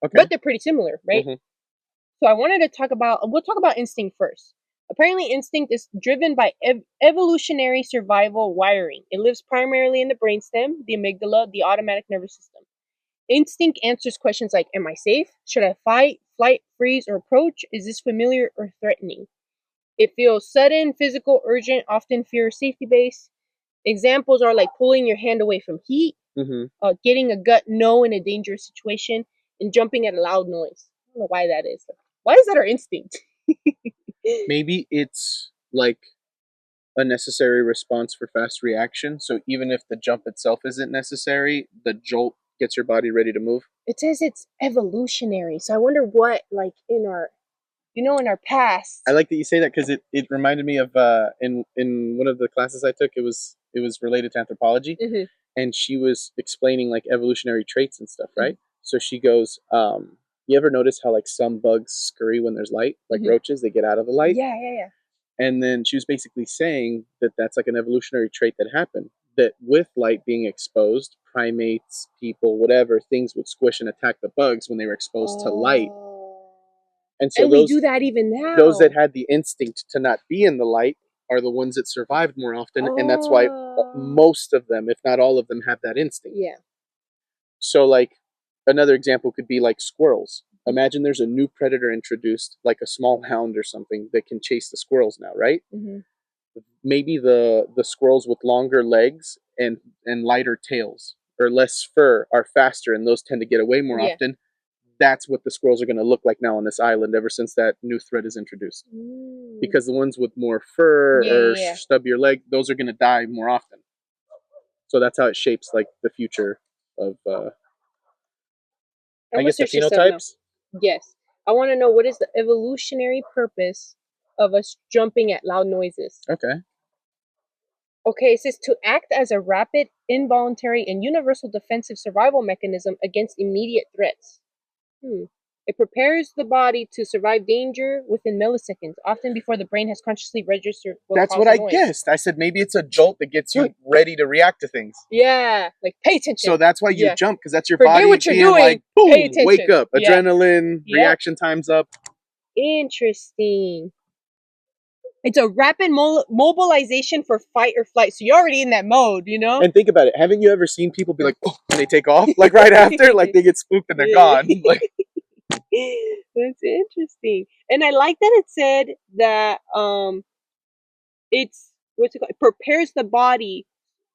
but they're pretty similar, right? So I wanted to we'll talk about instinct first. Apparently, instinct is driven by evolutionary survival wiring. It lives primarily in the brainstem, the amygdala, the automatic nervous system. Instinct answers questions like, am I safe? Should I fight, flight, freeze, or approach? Is this familiar or threatening? It feels sudden, physical, urgent, often fear or safety based. Examples are like pulling your hand away from heat, getting a gut no in a dangerous situation, and jumping at a loud noise. I don't know why that is. Why is that our instinct? Maybe it's like a necessary response for fast reaction. So even if the jump itself isn't necessary, the jolt gets your body ready to move. It says it's evolutionary. So I wonder what, like, in our past. I like that you say that because it reminded me of in one of the classes I took. It was related to anthropology, and she was explaining like evolutionary traits and stuff, right? So she goes, "You ever notice how like some bugs scurry when there's light, like roaches? They get out of the light." Yeah. And then she was basically saying that that's like an evolutionary trait that happened. That with light being exposed, primates, people, whatever, things would squish and attack the bugs when they were exposed to light. And so we do that even now. those that had the instinct to not be in the light are the ones that survived more often, and that's why most of them, if not all of them, have that instinct. Yeah. So like another example could be like squirrels. Imagine there's a new predator introduced, like a small hound or something that can chase the squirrels now, right? Maybe the squirrels with longer legs and lighter tails or less fur are faster, and those tend to get away more often. That's what the squirrels are going to look like now on this island ever since that new threat is introduced. Because the ones with more fur or stubbier leg, those are going to die more often. So that's how it shapes like the future of I guess the phenotypes. Yes. I want to know, what is the evolutionary purpose of us jumping at loud noises. Okay. Okay, it says to act as a rapid, involuntary, and universal defensive survival mechanism against immediate threats. It prepares the body to survive danger within milliseconds, often before the brain has consciously registered what That's caused what the I noise. guessed. I said maybe it's a jolt that gets you ready to react to things. Yeah, like pay attention. So that's why you Yeah. jump, because that's your Forget body what you're being doing, like, pay boom, wake attention. up, Yeah. adrenaline, Yep. reaction time's up. Interesting. It's a rapid mobilization for fight or flight. So you're already in that mode, you know? And think about it. Haven't you ever seen people be like, oh, and they take off? Like right after, like they get spooked and they're gone. Like, that's interesting. And I like that it said that it's what's it called? It prepares the body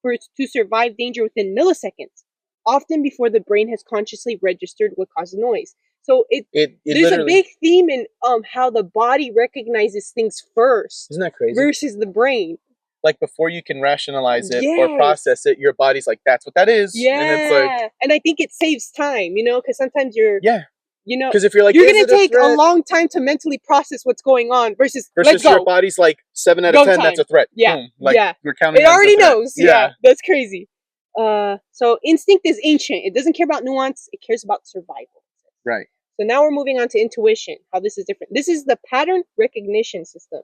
to survive danger within milliseconds, often before the brain has consciously registered what caused the noise. So there's a big theme in how the body recognizes things first. Isn't that crazy? Versus the brain. Like before you can rationalize it or process it, your body's like, that's what that is. Yeah. And it's like, and I think it saves time, you know, because sometimes you're you know, because if you're like, you're gonna take a long time to mentally process what's going on versus let's go. Your body's like 7 out of 10, that's a threat. Yeah. Boom. Like we're counting. It already knows. Yeah. That's crazy. So instinct is ancient. It doesn't care about nuance. It cares about survival. Right. So now we're moving on to intuition. How this is different. This is the pattern recognition system.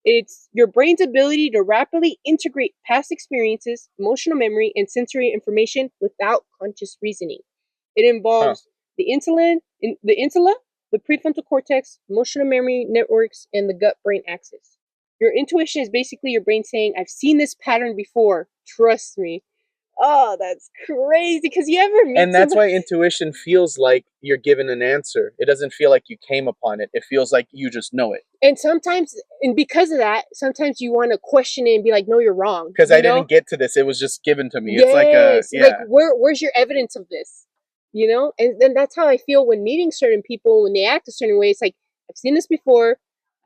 It's your brain's ability to rapidly integrate past experiences, emotional memory, and sensory information without conscious reasoning. It involves the insula, the prefrontal cortex, emotional memory networks, and the gut-brain axis. Your intuition is basically your brain saying, I've seen this pattern before, trust me. Oh, that's crazy, because you ever meet And that's why intuition feels like you're given an answer. It doesn't feel like you came upon it. It feels like you just know it. And sometimes, and because of that, sometimes you want to question it and be like, no, you're wrong. Because I didn't get to this. It was just given to me. Yes. It's like like where's your evidence of this? You know? And then that's how I feel when meeting certain people, when they act a certain way. It's like, I've seen this before.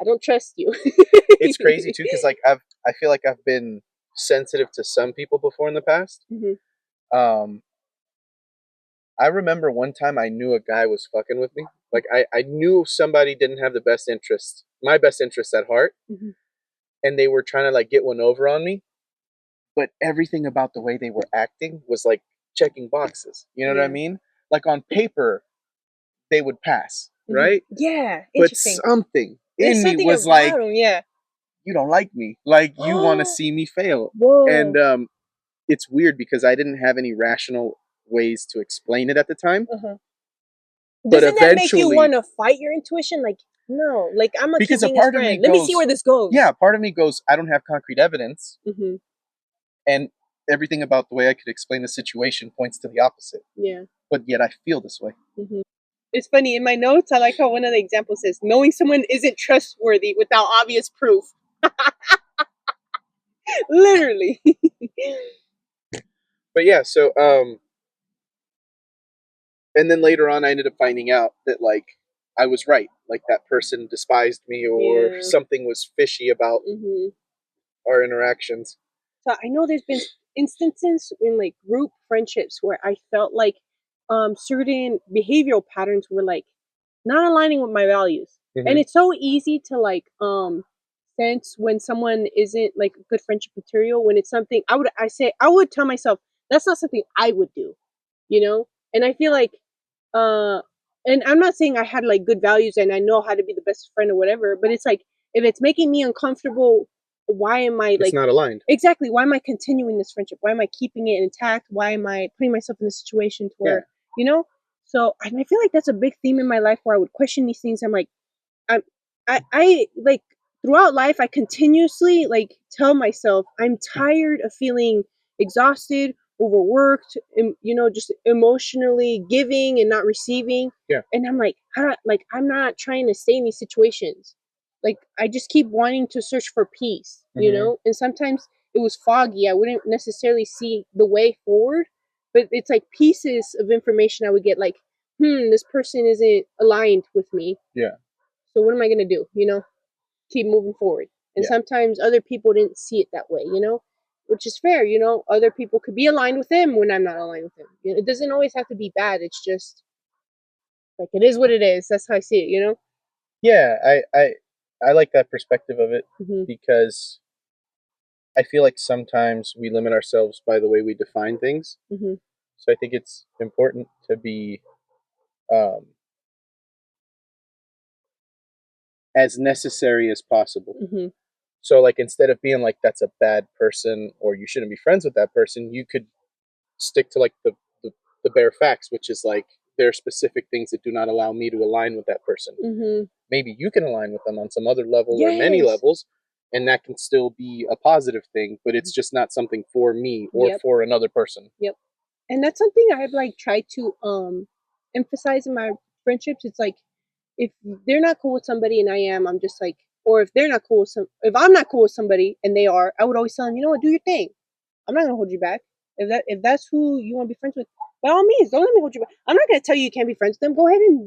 I don't trust you. It's crazy too, because like I feel like I've been sensitive to some people before in the past. I remember one time I knew a guy was fucking with me. Like I knew somebody didn't have my best interest at heart, and they were trying to like get one over on me. But everything about the way they were acting was like checking boxes. You know what I mean? Like on paper, they would pass, right? Yeah. But something in me was like, you don't like me. Like you want to see me fail. Whoa. And it's weird because I didn't have any rational ways to explain it at the time. But doesn't that make you want to fight your intuition? Like, no, like I'm a keeping his friend. Let me see where this goes. Yeah, part of me goes, I don't have concrete evidence. And everything about the way I could explain the situation points to the opposite. Yeah. But yet I feel this way. It's funny, in my notes, I like how one of the examples says, knowing someone isn't trustworthy without obvious proof. Literally. But yeah, so and then later on I ended up finding out that like I was right. Like that person despised me or something was fishy about our interactions. So I know there's been instances in like group friendships where I felt like certain behavioral patterns were like not aligning with my values. And it's so easy to like sense when someone isn't like good friendship material, when it's something I would tell myself that's not something I would do, you know? And I feel like and I'm not saying I had like good values and I know how to be the best friend or whatever, but it's like if it's making me uncomfortable, why am I like it's not aligned? Exactly. Why am I continuing this friendship? Why am I keeping it intact? Why am I putting myself in a situation to where you know? So I feel like that's a big theme in my life where I would question these things. I'm like, I like throughout life I continuously like tell myself I'm tired of feeling exhausted, overworked, and you know, just emotionally giving and not receiving. And I'm like, I'm not trying to stay in these situations. Like I just keep wanting to search for peace, you know? And sometimes it was foggy. I wouldn't necessarily see the way forward, but it's like pieces of information I would get like, this person isn't aligned with me. So what am I going to do? You know, keep moving forward. And sometimes other people didn't see it that way, you know, which is fair. You know, other people could be aligned with him when I'm not aligned with him. You know, it doesn't always have to be bad. It's just like, it is what it is. That's how I see it, you know? Yeah. I like that perspective of it Mm-hmm. because I feel like sometimes we limit ourselves by the way we define things. Mm-hmm. So I think it's important to be um, as necessary as possible. Mm-hmm. So, like, instead of being like, that's a bad person or you shouldn't be friends with that person, you could stick to like the bare facts, which is like, there are specific things that do not allow me to align with that person. Mm-hmm. Maybe you can align with them on some other level or many Yes. levels, and that can still be a positive thing, but it's just not something for me or Yep. for another person. Yep. And that's something I've like tried to emphasize in my friendships. It's like if they're not cool with somebody and I am, I'm just like, or if they're not cool with if I'm not cool with somebody and they are, I would always tell them, you know what, do your thing. I'm not gonna hold you back. If that's who you want to be friends with, by all means, don't let me hold you back. I'm not gonna tell you you can't be friends with them. Go ahead and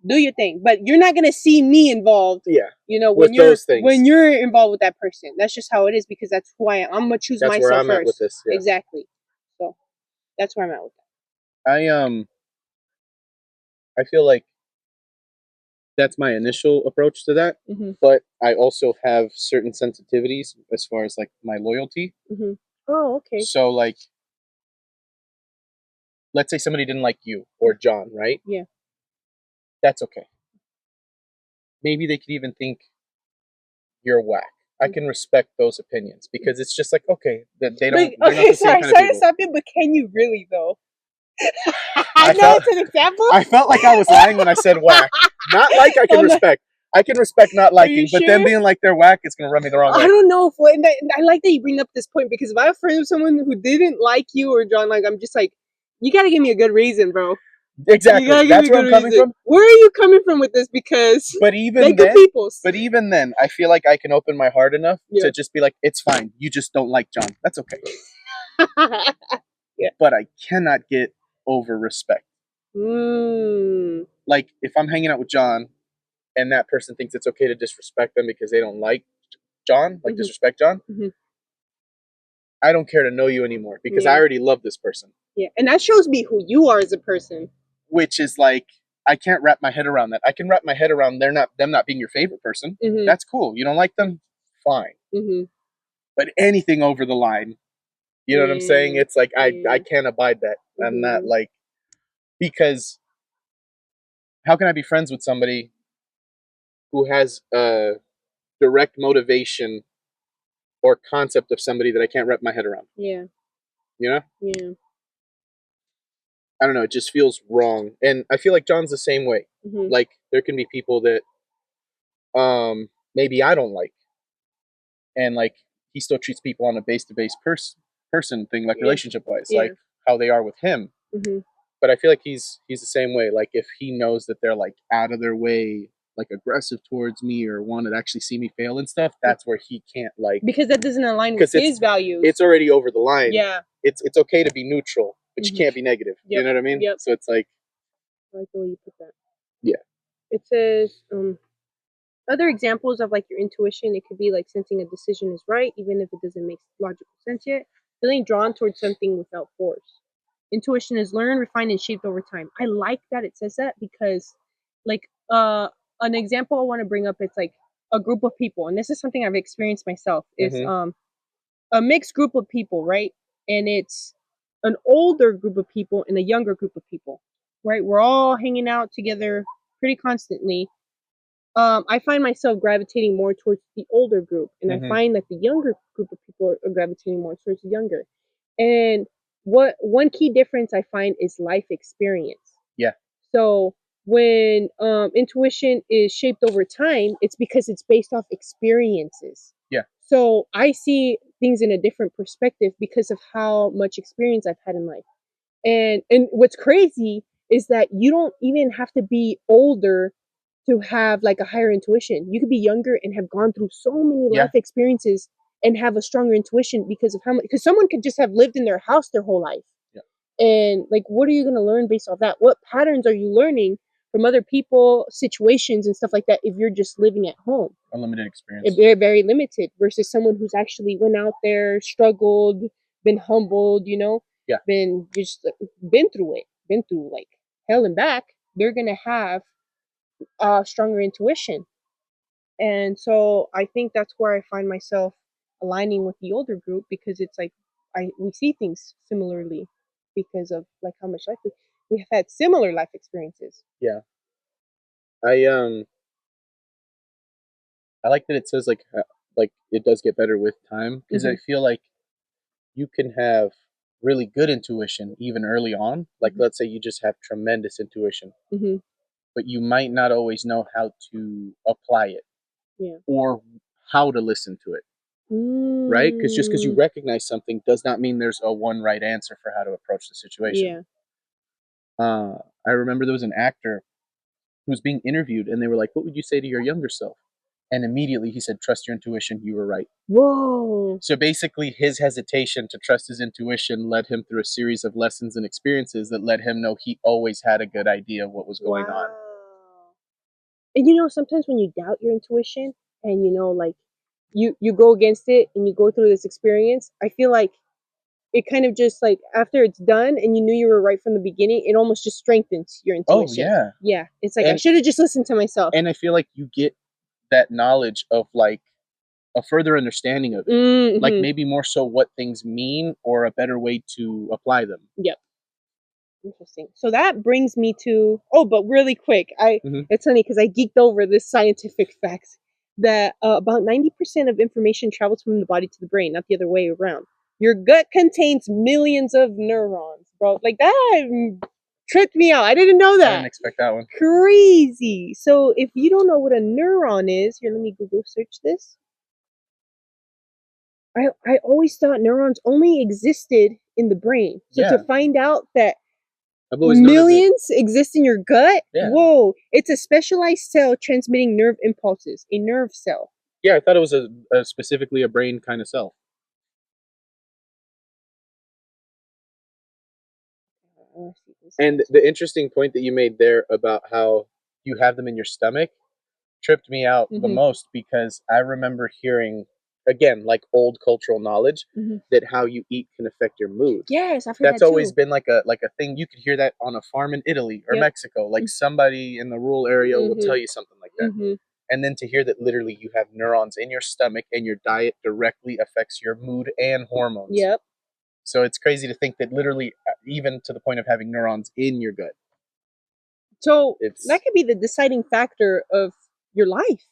do your thing. But you're not gonna see me involved. Yeah. When those things. when you're involved with that person. That's just how it is because that's who I am. I'm gonna choose That's myself where I'm first. at with this. Yeah. Exactly. So that's where I'm at with I feel like that's my initial approach to that. that. Mm-hmm. But I also have certain sensitivities as far as like my loyalty. Mm-hmm. Oh, okay. So like, let's say somebody didn't like you or John, right? Yeah. That's okay. Maybe they could even think you're whack. I can respect those opinions because it's just like, okay, that they don't. But They're not the same kind of sorry to people. stop you, but can you really though? I know felt it's an example. I felt like I was lying when I said whack. Not like I can respect. I can respect not liking, but them being like they're whack, it's gonna rub me the wrong way. I don't know. And I like that you bring up this point because if I have friends with someone who didn't like you or John, like I'm just like, you gotta give me a good reason, bro. Exactly. That's where I'm coming from. Where are you coming from with this? Because But they're good people. but even then, I feel like I can open my heart enough to just be like, it's fine. You just don't like John. That's okay. Yeah. But I cannot get over respect. Mm. Like if I'm hanging out with John and that person thinks it's okay to disrespect them because they don't like John, like disrespect John, I don't care to know you anymore because I already love this person. Yeah, and that shows me who you are as a person. Which is like, I can't wrap my head around that. I can wrap my head around them not being your favorite person. That's cool. You don't like them, fine. But anything over the line, you know what I'm saying? It's like I can't abide that. I'm not like, because how can I be friends with somebody who has a direct motivation or concept of somebody that I can't wrap my head around? Yeah. You know? Yeah. I don't know. It just feels wrong, and I feel like John's the same way. Like there can be people that maybe I don't like, and like he still treats people on a base to base person thing, like relationship wise, like how they are with him. But I feel like he's the same way. Like if he knows that they're like out of their way, like aggressive towards me or want to actually see me fail and stuff, that's where he can't like, because that doesn't align with his values. It's already over the line. Yeah. It's okay to be neutral, but you can't be negative. You know what I mean? Yep. So it's like, I like the way you put that. Yeah. It says other examples of like your intuition. It could be like sensing a decision is right, even if it doesn't make logical sense yet. Feeling drawn towards something without force. Intuition is learned, refined, and shaped over time. I like that it says that because, like, an example I want to bring up. It's like a group of people, and this is something I've experienced myself. Is a mixed group of people, right? And it's an older group of people and a younger group of people, right? We're all hanging out together pretty constantly. I find myself gravitating more towards the older group, and I find that the younger group of people are gravitating more towards the younger. And what one key difference I find is life experience. Yeah. So when intuition is shaped over time, it's because it's based off experiences. Yeah. So I see things in a different perspective because of how much experience I've had in life. And what's crazy is that you don't even have to be older to have like a higher intuition. You could be younger and have gone through so many life experiences and have a stronger intuition because of how much, because someone could just have lived in their house their whole life. And like, what are you going to learn based off that? What patterns are you learning from other people, situations, and stuff like that if you're just living at home? Unlimited experience. Very, very limited versus someone who's actually went out there, struggled, been humbled, been been through like hell and back. They're going to have a stronger intuition. And so I think that's where I find myself aligning with the older group, because it's like we see things similarly because of like how much life we have had similar life experiences. Yeah. I like that it says like it does get better with time, because I feel like you can have really good intuition even early on. Like let's say you just have tremendous intuition, but you might not always know how to apply it, or how to listen to it, right? Because just because you recognize something does not mean there's a one right answer for how to approach the situation. I remember there was an actor who was being interviewed, and they were like, "What would you say to your younger self?" And immediately he said, "Trust your intuition. You were right." Whoa. So basically, his hesitation to trust his intuition led him through a series of lessons and experiences that let him know he always had a good idea of what was going on. And sometimes when you doubt your intuition and like you go against it and you go through this experience, I feel like it kind of just like after it's done and you knew you were right from the beginning, it almost just strengthens your intuition. Oh, yeah. Yeah. It's like I should have just listened to myself. And I feel like you get that knowledge of like a further understanding of it. Like maybe more so what things mean or a better way to apply them. Yep. Interesting. So that brings me to but really quick, it's funny because I geeked over this scientific fact that about 90% of information travels from the body to the brain, not the other way around. Your gut contains millions of neurons, bro. Like that tripped me out. I didn't know that. I didn't expect that one. Crazy. So if you don't know what a neuron is, here, let me Google search this. I always thought neurons only existed in the brain. So to find out that millions exist in your gut? Yeah. Whoa. It's a specialized cell transmitting nerve impulses, a nerve cell. Yeah, I thought it was specifically a brain kind of cell. And the interesting point that you made there about how you have them in your stomach tripped me out the most, because I remember hearing, again, like old cultural knowledge, that how you eat can affect your mood. Yes, I've heard That's always been like a thing. You could hear that on a farm in Italy or Mexico. Like somebody in the rural area will tell you something like that. And then to hear that literally you have neurons in your stomach and your diet directly affects your mood and hormones. Yep. So it's crazy to think that literally, even to the point of having neurons in your gut. So that could be the deciding factor of your life.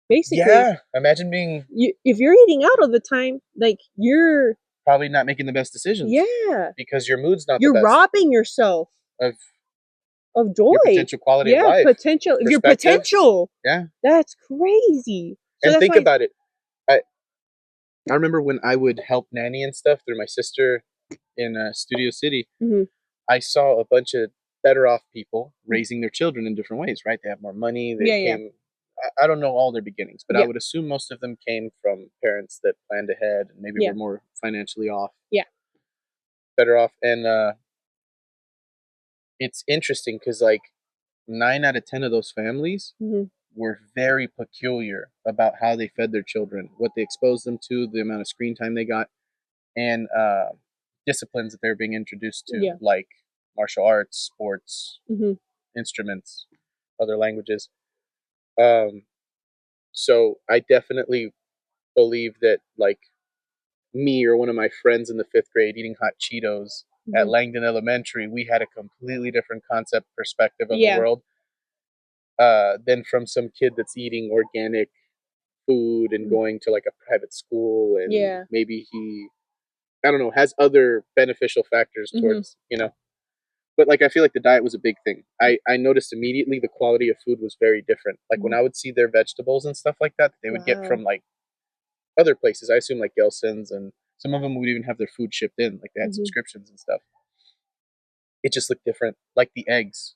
Basically. Yeah. Imagine being... if you're eating out all the time, like you're... probably not making the best decisions. Yeah. Because your mood's not the best. You're robbing yourself of joy. Your potential quality of life. Potential. Your potential. Yeah. That's crazy. So and think about it. I remember when I would help nanny and stuff through my sister in Studio City, I saw a bunch of better off people raising their children in different ways, right? They have more money. They came... I don't know all their beginnings, but I would assume most of them came from parents that planned ahead and maybe were more financially off. Yeah. Better off. And it's interesting because like 9 out of 10 of those families were very peculiar about how they fed their children, what they exposed them to, the amount of screen time they got, and disciplines that they were being introduced to, like martial arts, sports, instruments, other languages. So I definitely believe that like me or one of my friends in the 5th grade eating hot Cheetos at Langdon Elementary, we had a completely different concept perspective of the world than from some kid that's eating organic food and going to like a private school, and maybe he, I don't know, has other beneficial factors towards, but like I feel like the diet was a big thing. I noticed immediately the quality of food was very different. Like when I would see their vegetables and stuff like that they would get from like other places, I assume like Gelson's, and some of them would even have their food shipped in, like they had subscriptions and stuff. It just looked different. Like the eggs,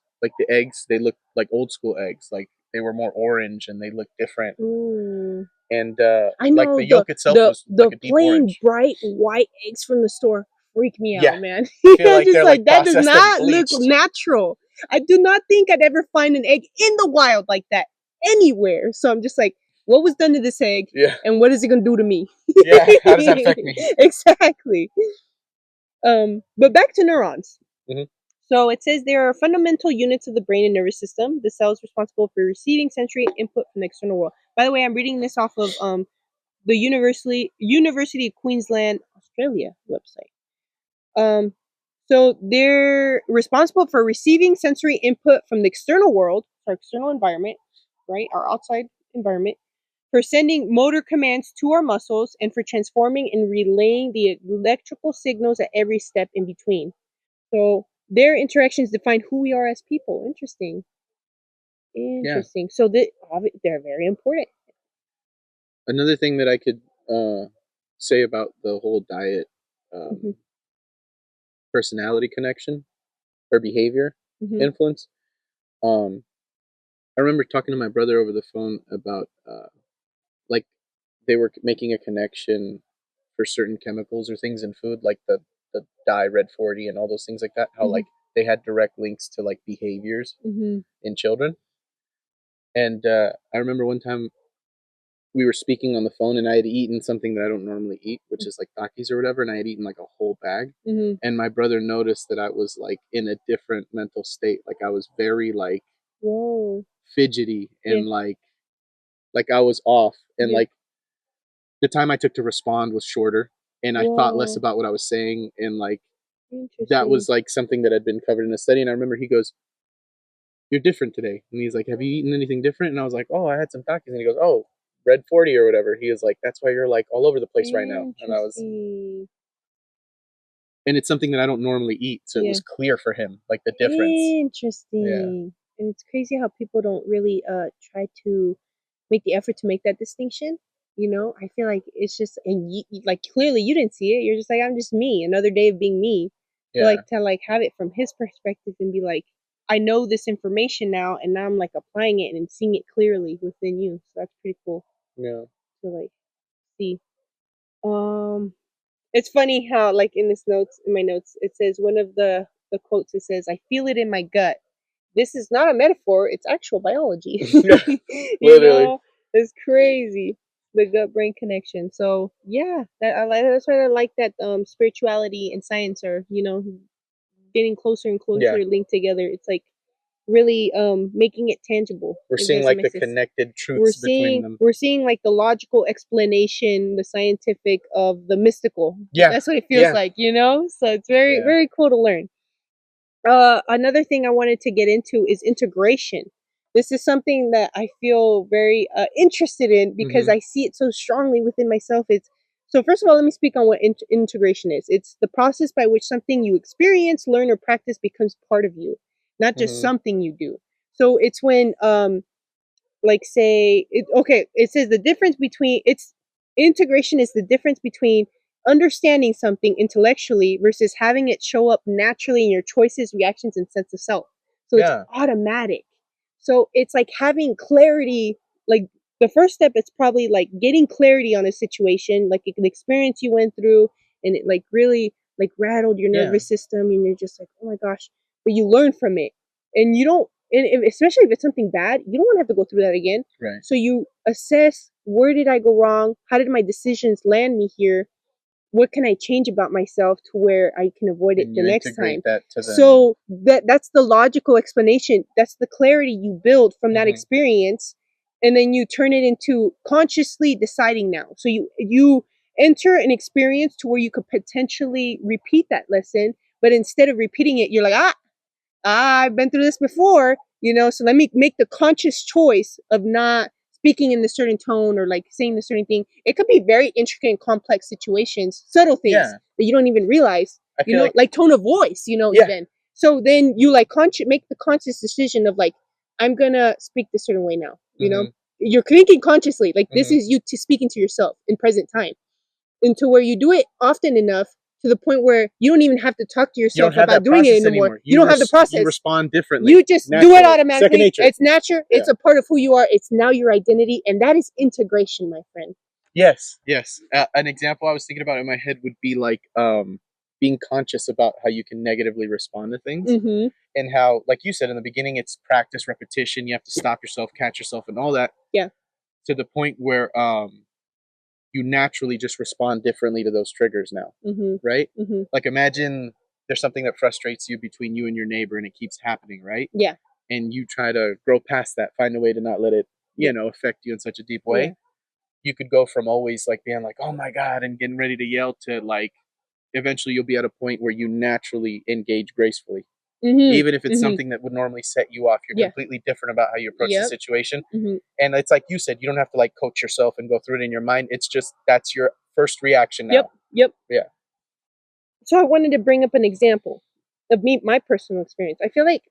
they looked like old school eggs. Like they were more orange and they looked different. Ooh. And I know, like the yolk itself was like a deep plain orange. bright white eggs from the store freak me out, man. I feel like just they're like that does processed not and look bleached. natural. I do not think I'd ever find an egg in the wild like that anywhere. So I'm just like, what was done to this egg? Yeah. And what is it gonna do to me? Yeah. How does that affect me? Exactly. But back to neurons. So it says there are fundamental units of the brain and nervous system. The cells responsible for receiving sensory input from the external world. By the way, I'm reading this off of the University of Queensland, Australia website. So they're responsible for receiving sensory input from the external world, our external environment, right? Our outside environment, for sending motor commands to our muscles, and for transforming and relaying the electrical signals at every step in between. So their interactions define who we are as people. Interesting. Interesting. So they're very important. Another thing that I could say about the whole diet personality connection or behavior influence. I remember talking to my brother over the phone about like they were making a connection for certain chemicals or things in food, like the dye red 40 and all those things like that. How like they had direct links to like behaviors in children. And I remember one time we were speaking on the phone, and I had eaten something that I don't normally eat, which is like Takis or whatever, and I had eaten like a whole bag. And my brother noticed that I was like in a different mental state. Like I was very like fidgety and like I was off, and like the time I took to respond was shorter, and I thought less about what I was saying, and like that was like something that had been covered in a study. And I remember he goes, "You're different today," and he's like, "Have you eaten anything different?" And I was like, "Oh, I had some Takis," and he goes, "Oh, red 40 or whatever." He was like, "That's why you're like all over the place right now." And I was, and it's something that I don't normally eat, so it was clear for him, like the difference. Interesting. And it's crazy how people don't really try to make the effort to make that distinction. You know, I feel like it's just, and like clearly you didn't see it. You're just like, I'm just me, another day of being me. But like to like have it from his perspective and be like, I know this information now, and now I'm like applying it and seeing it clearly within you. So that's pretty cool. Yeah. To like see. It's funny how like in my notes, it says one of the quotes, it says, "I feel it in my gut." This is not a metaphor, it's actual biology. You know, it's crazy, the gut brain connection. So yeah, that's why I like that spirituality and science are, you know, getting closer and closer linked together. It's like really making it tangible. We're seeing like the connected truths between them. We're seeing like the logical explanation, the scientific of the mystical. Yeah, that's what it feels like, you know. So it's very very cool to learn. Another thing I wanted to get into is integration. This is something that I feel very interested in because I see it so strongly within myself. It's so first of all, let me speak on what integration is. It's the process by which something you experience, learn, or practice becomes part of you, not just something you do. So it's when like say it says the difference between it's integration is the difference between understanding something intellectually versus having it show up naturally in your choices, reactions, and sense of self. So it's automatic. So it's like having clarity. Like the first step is probably like getting clarity on a situation, like an experience you went through, and it like really like rattled your nervous system, and you're just like, oh my gosh, but you learn from it, and you don't, and especially if it's something bad, you don't want to have to go through that again. Right. So you assess, where did I go wrong? How did my decisions land me here? What can I change about myself to where I can avoid it the next time? So that's the logical explanation. That's the clarity you build from that experience, and then you turn it into consciously deciding now. So you enter an experience to where you could potentially repeat that lesson, but instead of repeating it, you're like, I've been through this before, you know, so let me make the conscious choice of not speaking in the certain tone or like saying the certain thing. It could be very intricate and complex situations, subtle things that you don't even realize, you know, like tone of voice, you know, even. So then you like make the conscious decision of like, I'm gonna speak this certain way now, you know, you're thinking consciously, like this is you speaking to yourself in present time, into where you do it often enough to the point where you don't even have to talk to yourself about doing it anymore. You don't have the process. You respond differently. You just do it automatically. Second nature. It's natural. Yeah. It's a part of who you are. It's now your identity, and that is integration, my friend. Yes. An example I was thinking about in my head would be like being conscious about how you can negatively respond to things, and how, like you said in the beginning, it's practice, repetition. You have to stop yourself, catch yourself, and all that. Yeah. To the point where you naturally just respond differently to those triggers now, right? Like imagine there's something that frustrates you between you and your neighbor and it keeps happening, right? Yeah. And you try to grow past that, find a way to not let it, affect you in such a deep way. Yeah. You could go from always like being like, oh my God, and getting ready to yell to like, eventually you'll be at a point where you naturally engage gracefully. Even if it's something that would normally set you off, you're completely different about how you approach the situation. And it's like you said, you don't have to like coach yourself and go through it in your mind. It's just that's your first reaction now. Yep. Yeah. So I wanted to bring up an example of my personal experience. I feel like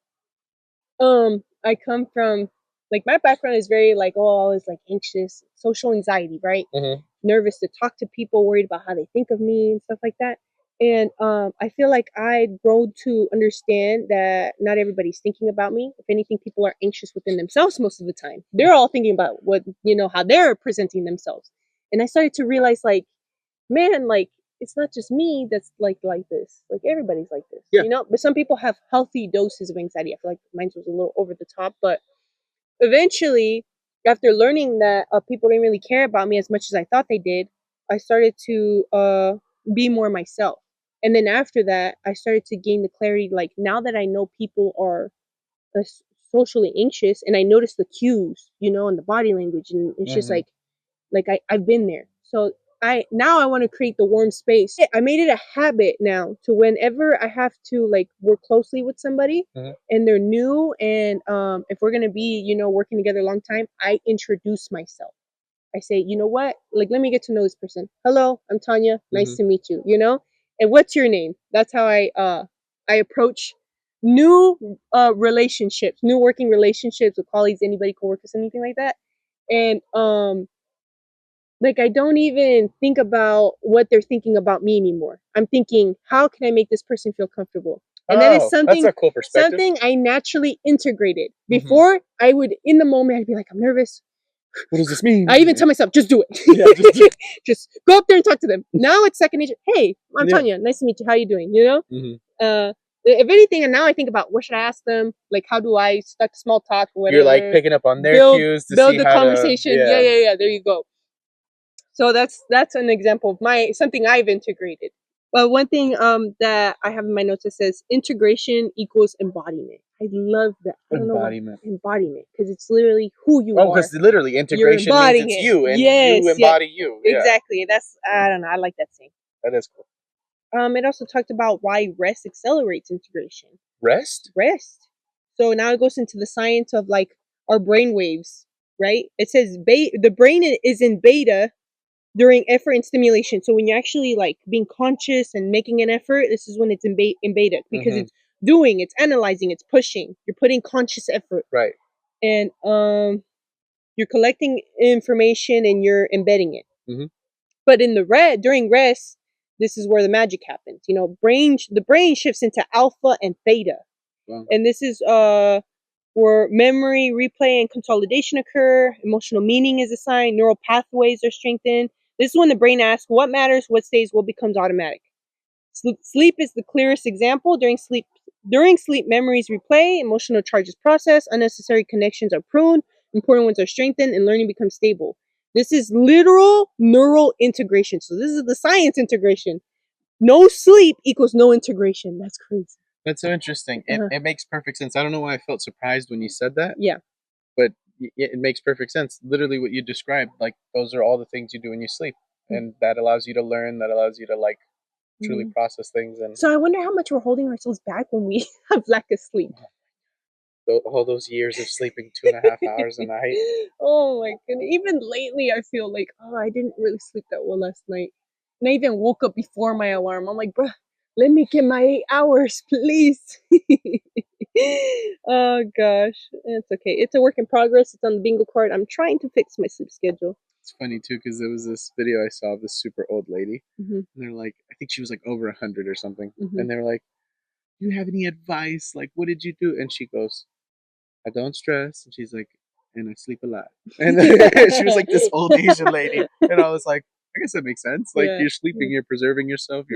I come from, like, my background is very like, oh, I was like anxious, social anxiety, right? Nervous to talk to people, worried about how they think of me and stuff like that. And I feel like I grown to understand that not everybody's thinking about me. If anything, people are anxious within themselves most of the time. They're all thinking about what, how they're presenting themselves. And I started to realize, like, man, like, it's not just me that's like this. Like, everybody's like this, But some people have healthy doses of anxiety. I feel like mine was a little over the top, but eventually, after learning that people didn't really care about me as much as I thought they did, I started to be more myself. And then after that, I started to gain the clarity. Like, now that I know people are uh, socially anxious, and I notice the cues, and the body language, and it's just like I've been there. So I want to create the warm space. I made it a habit now to, whenever I have to like work closely with somebody and they're new, and if we're gonna be working together a long time, I introduce myself. I say, you know what? Like, let me get to know this person. Hello, I'm Tanya. Nice to meet you. And what's your name? That's how I approach new relationships, new working relationships with colleagues, anybody, coworkers, anything like that. And like, I don't even think about what they're thinking about me anymore. I'm thinking, how can I make this person feel comfortable? And that is something, that's a cool perspective. Something I naturally integrated. Before, I would, in the moment, I'd be like, I'm nervous. What does this mean? I even tell myself, just do it. Yeah, just go up there and talk to them. Now it's second nature. Hey, I'm Tanya. Nice to meet you. How you doing? If anything, and now I think about, what should I ask them? Like, how do I start small talk or whatever? You're like picking up on their cues to build see the how conversation. to, Yeah. There you go. So that's an example of something I've integrated. But one thing that I have in my notes that says integration equals embodiment. I love that. Embodiment. Embodiment, because it's literally who you are. Oh, because literally integration means it's you, and you embody you. Yeah. Exactly. I don't know. I like that saying. That is cool. It also talked about why rest accelerates integration. Rest. So now it goes into the science of like our brain waves, right? It says the brain is in beta during effort and stimulation. So when you're actually like being conscious and making an effort, this is when it's in beta, because it's doing, it's analyzing, it's pushing. You're putting conscious effort. Right. And you're collecting information and you're embedding it. But in during rest, this is where the magic happens. The brain shifts into alpha and theta. Wow. And this is where memory, replay, and consolidation occur. Emotional meaning is assigned. Neural pathways are strengthened. This is when the brain asks what matters, what stays, what becomes automatic. Sleep is the clearest example. During sleep, memories replay, emotional charges process, unnecessary connections are pruned, important ones are strengthened, and learning becomes stable. This is literal neural integration. So this is the science integration. No sleep equals no integration. That's crazy. That's so interesting. It makes perfect sense. I don't know why I felt surprised when you said that. Yeah. But it makes perfect sense. Literally what you described, like, those are all the things you do when you sleep. And that allows you to learn, that allows you to, like, truly process things. And so I wonder how much we're holding ourselves back when we have lack of sleep. All those years of sleeping 2.5 hours a night. Oh my goodness. Even lately, I feel like, I didn't really sleep that well last night. And I even woke up before my alarm. I'm like, bruh, let me get my 8 hours, please. Oh gosh. It's okay. It's a work in progress. It's on the bingo card. I'm trying to fix my sleep schedule. It's funny too, because there was this video I saw of this super old lady. And they're like, I think she was like over 100 or something. And they're like, do you have any advice? Like, what did you do? And she goes, I don't stress. And she's like, and I sleep a lot. And she was like this old Asian lady. And I was like, I guess that makes sense. Like, you're sleeping, you're preserving yourself.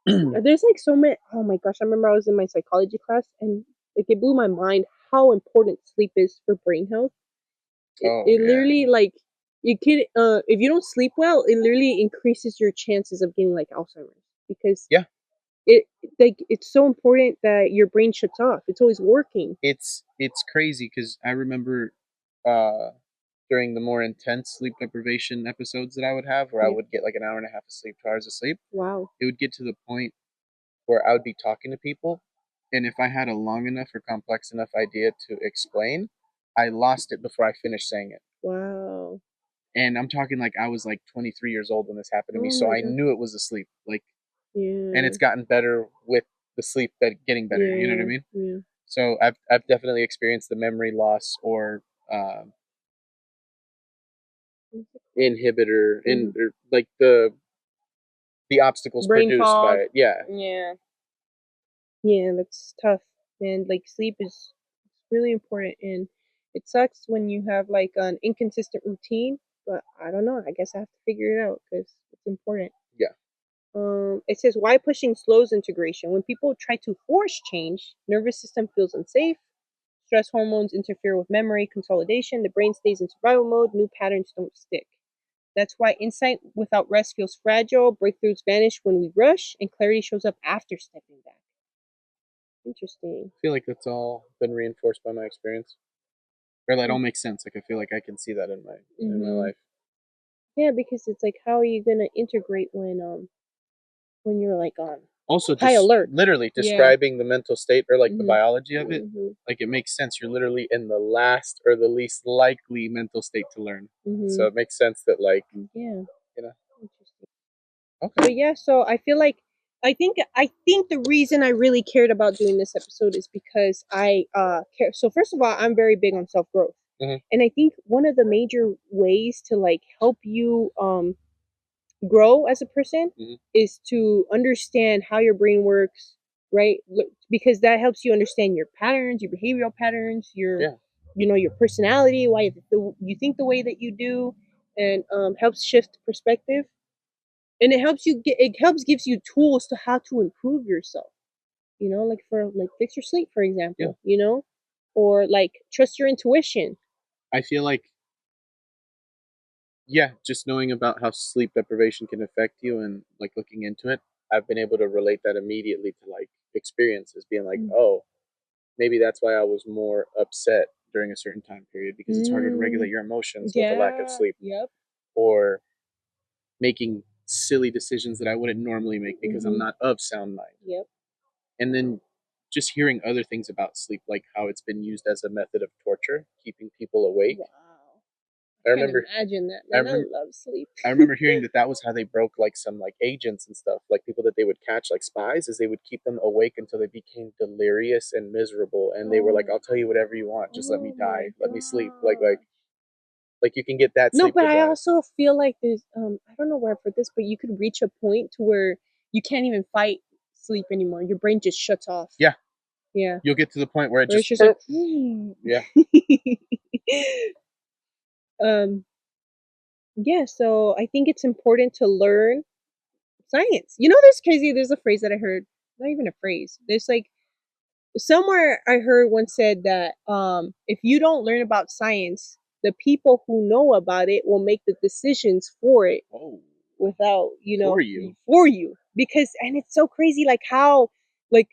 There's like so many. Oh my gosh. I remember I was in my psychology class, and like, it blew my mind how important sleep is for brain health. It literally, like, you can, if you don't sleep well, it literally increases your chances of getting like Alzheimer's, because it like it's so important that your brain shuts off. It's always working. It's crazy because I remember uh, during the more intense sleep deprivation episodes that I would have, where I would get like an hour and a half of sleep, 2 hours of sleep. Wow. It would get to the point where I would be talking to people, and if I had a long enough or complex enough idea to explain, I lost it before I finished saying it. Wow. And I'm talking like I was like 23 years old when this happened to me, Oh so my I god. knew it was asleep. Like, and Yeah. it's gotten better with the sleep getting better. You know what I Yeah. mean? Yeah. So I've definitely experienced the memory loss or inhibitor in or like the obstacles Brain produced by fog. it. Yeah, Yeah. Yeah, that's tough. And like sleep is really important, and it sucks when you have like an inconsistent routine, but I don't know. I guess I have to figure it out because it's important. yeah. It says why pushing slows integration. When people try to force change, nervous system feels unsafe. Stress hormones interfere with memory consolidation. The brain stays in survival mode. New patterns don't stick. That's why insight without rest feels fragile. Breakthroughs vanish when we rush, and clarity shows up after stepping back. Interesting. I feel like that's all been reinforced by my experience, or that all makes sense. Like I feel like I can see that in my Mm-hmm. life. Yeah, because it's like, how are you gonna integrate when you're like on Also, high just alert? literally Yeah. describing the mental state or like the Mm-hmm. biology of it, Mm-hmm. like it makes sense. You're literally in the last or the least likely mental state to learn. Mm-hmm. So it makes sense that like Yeah. you know. Interesting. Okay. But yeah, so I feel like I think the reason I really cared about doing this episode is because I care. So first of all, I'm very big on self growth, Mm-hmm. and I think one of the major ways to like help you grow as a person Mm-hmm. is to understand how your brain works, right? Because that helps you understand your patterns, your behavioral patterns, your Yeah. your personality, why you think the way that you do, and helps shift perspective, and it helps gives you tools to how to improve yourself, like for like fix your sleep, for Yeah. example, or like trust your intuition. I feel like yeah, just knowing about how sleep deprivation can affect you and like looking into it, I've been able to relate that immediately to like experiences being like, oh, maybe that's why I was more upset during a certain time period because it's harder to Mm, regulate your emotions with a lack of yeah. sleep Yep. or making silly decisions that I wouldn't normally make because I'm Mm-hmm. not of sound mind. Yep. And then just hearing other things about sleep, like how it's been used as a method of torture, keeping people awake. Wow. I Can't remember, imagine that, I man. I remember, love sleep. I remember hearing that that was how they broke like some like agents and stuff, like people that they would catch like spies, is they would keep them awake until they became delirious and miserable, and they were like, Oh, "I'll tell you whatever you want, just let me oh my die, let me sleep." god. Like you can get that No, sleep but I deprived. also feel like there's I don't know where I've heard this, but you could reach a point to where you can't even fight sleep anymore. Your brain just shuts off. Yeah, Yeah. you'll get to the point where it Where it's just just like yeah. um yeah, so I think it's important to learn science. There's crazy, there's a phrase that I heard, not even a phrase. There's like somewhere I heard one said that if you don't learn about science, the people who know about it will make the decisions for it Oh, without for you. for you, because and it's so crazy like how like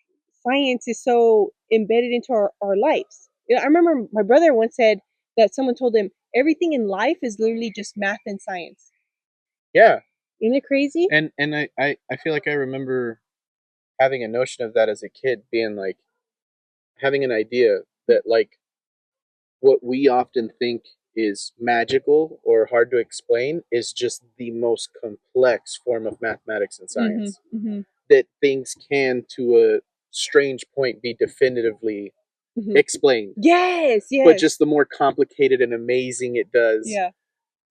science is so embedded into our lives. I remember my brother once said that someone told him everything in life is literally just math and science. Yeah, Isn't it crazy? and I feel like I remember having a notion of that as a kid, being like having an idea that like what we often think is magical or hard to explain is just the most complex form of mathematics and Mhm. science. Mhm. That things can, to a strange point, be definitively Mhm. explained, Yes, but yes. just the more complicated and amazing it does, Yeah.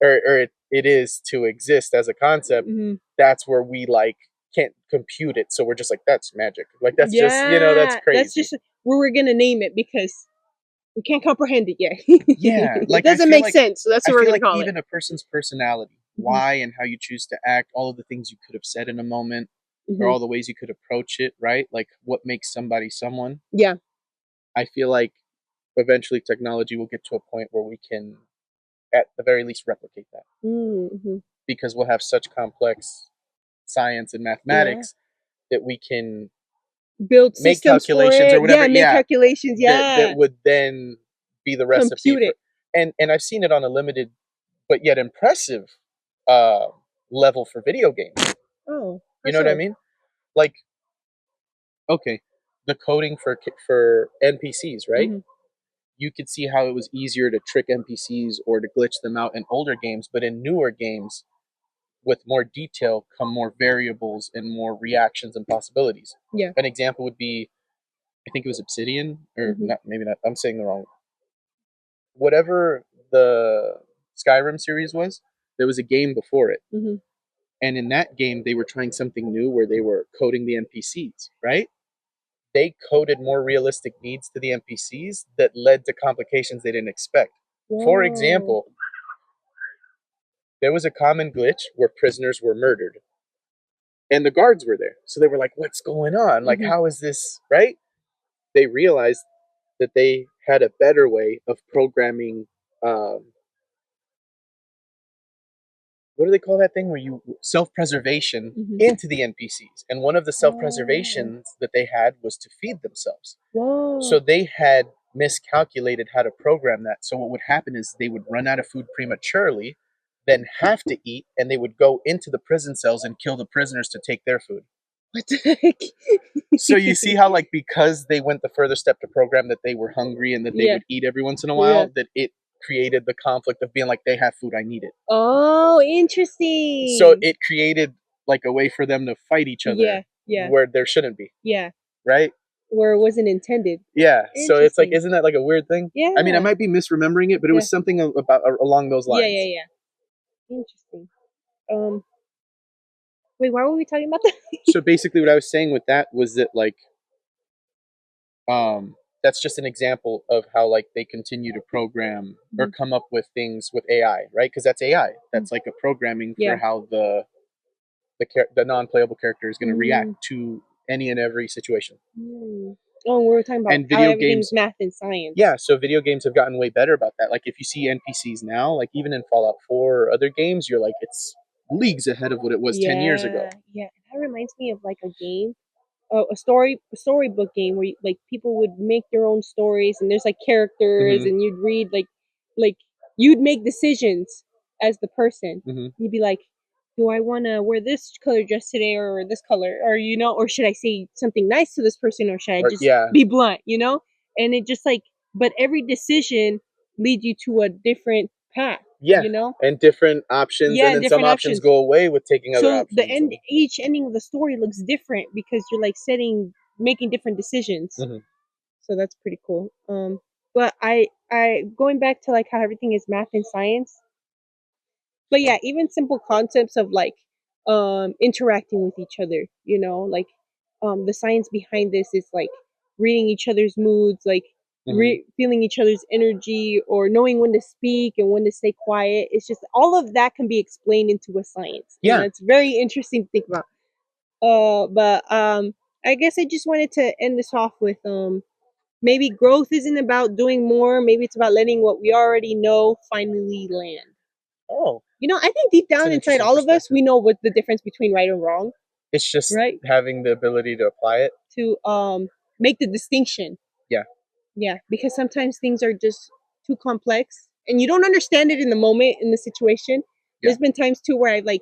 or it is to exist as a concept, Mhm. that's where we like can't compute it. So we're just like, that's magic. Like that's just that's Yeah, that's crazy. just where we're gonna name it because we can't comprehend it yet. Yeah, It like I doesn't feel make like sense, so that's I what we're feel gonna like call it. even a person's personality, Mhm. why and how you choose to act, all of the things you could have said in a moment, or Mhm. all the ways you could approach it, right? Like what makes somebody someone. Yeah. I feel like eventually technology will get to a point where we can, at the very least, replicate that Mhm. because we'll have such complex science and Yeah. mathematics that we can build make systems calculations for it. or whatever. Yeah, make calculations. Yeah, that would then be the recipe compute for. it. And I've seen it on a limited but yet impressive level for video games. Oh, You know what I mean? Like, okay, the coding for NPCs, right? Mm-hmm. You could see how it was easier to trick NPCs or to glitch them out in older games, but in newer games, with more detail come more variables and more reactions and possibilities. Yeah. An example would be, I think it was Obsidian, or not, maybe not. I'm saying the wrong. Whatever the Skyrim series was, there was a game before it, and in that game they were trying something new where they were coding the NPCs. Right? They coded more realistic needs to the NPCs that led to complications they didn't expect. Whoa. For example, there was a common glitch where prisoners were murdered and the guards were there. So they were like, what's going on? Like, how is this, right? They realized that they had a better way of programming. What do they call that thing where you self-preservation into the NPCs? And one of the self-preservations that they had was to feed themselves. Whoa. So they had miscalculated how to program that. So what would happen is they would run out of food prematurely, then have to eat, and they would go into the prison cells and kill the prisoners to take their food. What the heck? So you see how, like, because they went the further step to program that they were hungry and that they would eat every once in a while, that it created the conflict of being like, they have food, I need it. Oh, interesting. So it created like a way for them to fight each other where there shouldn't be. Yeah. Right? Where it wasn't intended. Yeah. So it's like, isn't that like a weird thing? Yeah. I mean, I might be misremembering it, but it was something about along those lines. Yeah. Interesting. Wait, why were we talking about that? So basically what I was saying with that was that, like, that's just an example of how, like, they continue to program or come up with things with AI, right? Because that's AI. That's like a programming for how the non-playable character is going to react to any and every situation. Oh, we were talking about and how video everything's games, math and science. Yeah, so video games have gotten way better about that. Like, if you see NPCs now, like even in Fallout 4 or other games, you're like, it's leagues ahead of what it was 10 years ago. Yeah, that reminds me of like a game, a storybook game where like people would make their own stories, and there's like characters, and you'd read like you'd make decisions as the person. You'd be like, do I want to wear this color dress today or this color, or or should I say something nice to this person, or should I just be blunt, and it just like, but every decision leads you to a different path. And different options, and then some options go away with taking other options. So the end, each ending of the story looks different because you're like making different decisions. So that's pretty cool. But I going back to like how everything is math and science. But yeah, even simple concepts of like interacting with each other, like the science behind this is like reading each other's moods, like feeling each other's energy, or knowing when to speak and when to stay quiet. It's just all of that can be explained into a science. Yeah. And it's very interesting to think about. But I guess I just wanted to end this off with maybe growth isn't about doing more. Maybe it's about letting what we already know finally land. Oh. I think deep down inside all of us, we know what the difference between right and wrong. It's just having the ability to apply it. To make the distinction. Yeah. Yeah, because sometimes things are just too complex and you don't understand it in the moment, in the situation. There's been times too where I like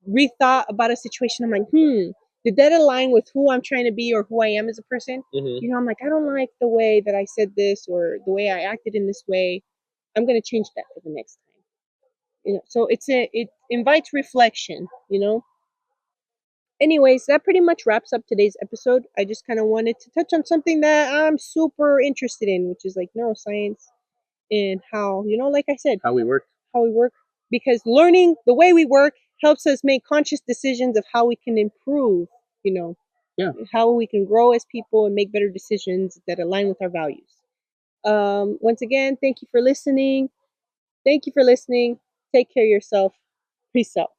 rethought about a situation. I'm like, did that align with who I'm trying to be or who I am as a person? I'm like, I don't like the way that I said this or the way I acted in this way. I'm going to change that for the next time. So it invites reflection. Anyways, that pretty much wraps up today's episode. I just kind of wanted to touch on something that I'm super interested in, which is like neuroscience and how, like I said, how we work, because learning the way we work helps us make conscious decisions of how we can improve, how we can grow as people and make better decisions that align with our values. Once again, thank you for listening. Take care of yourself. Peace out.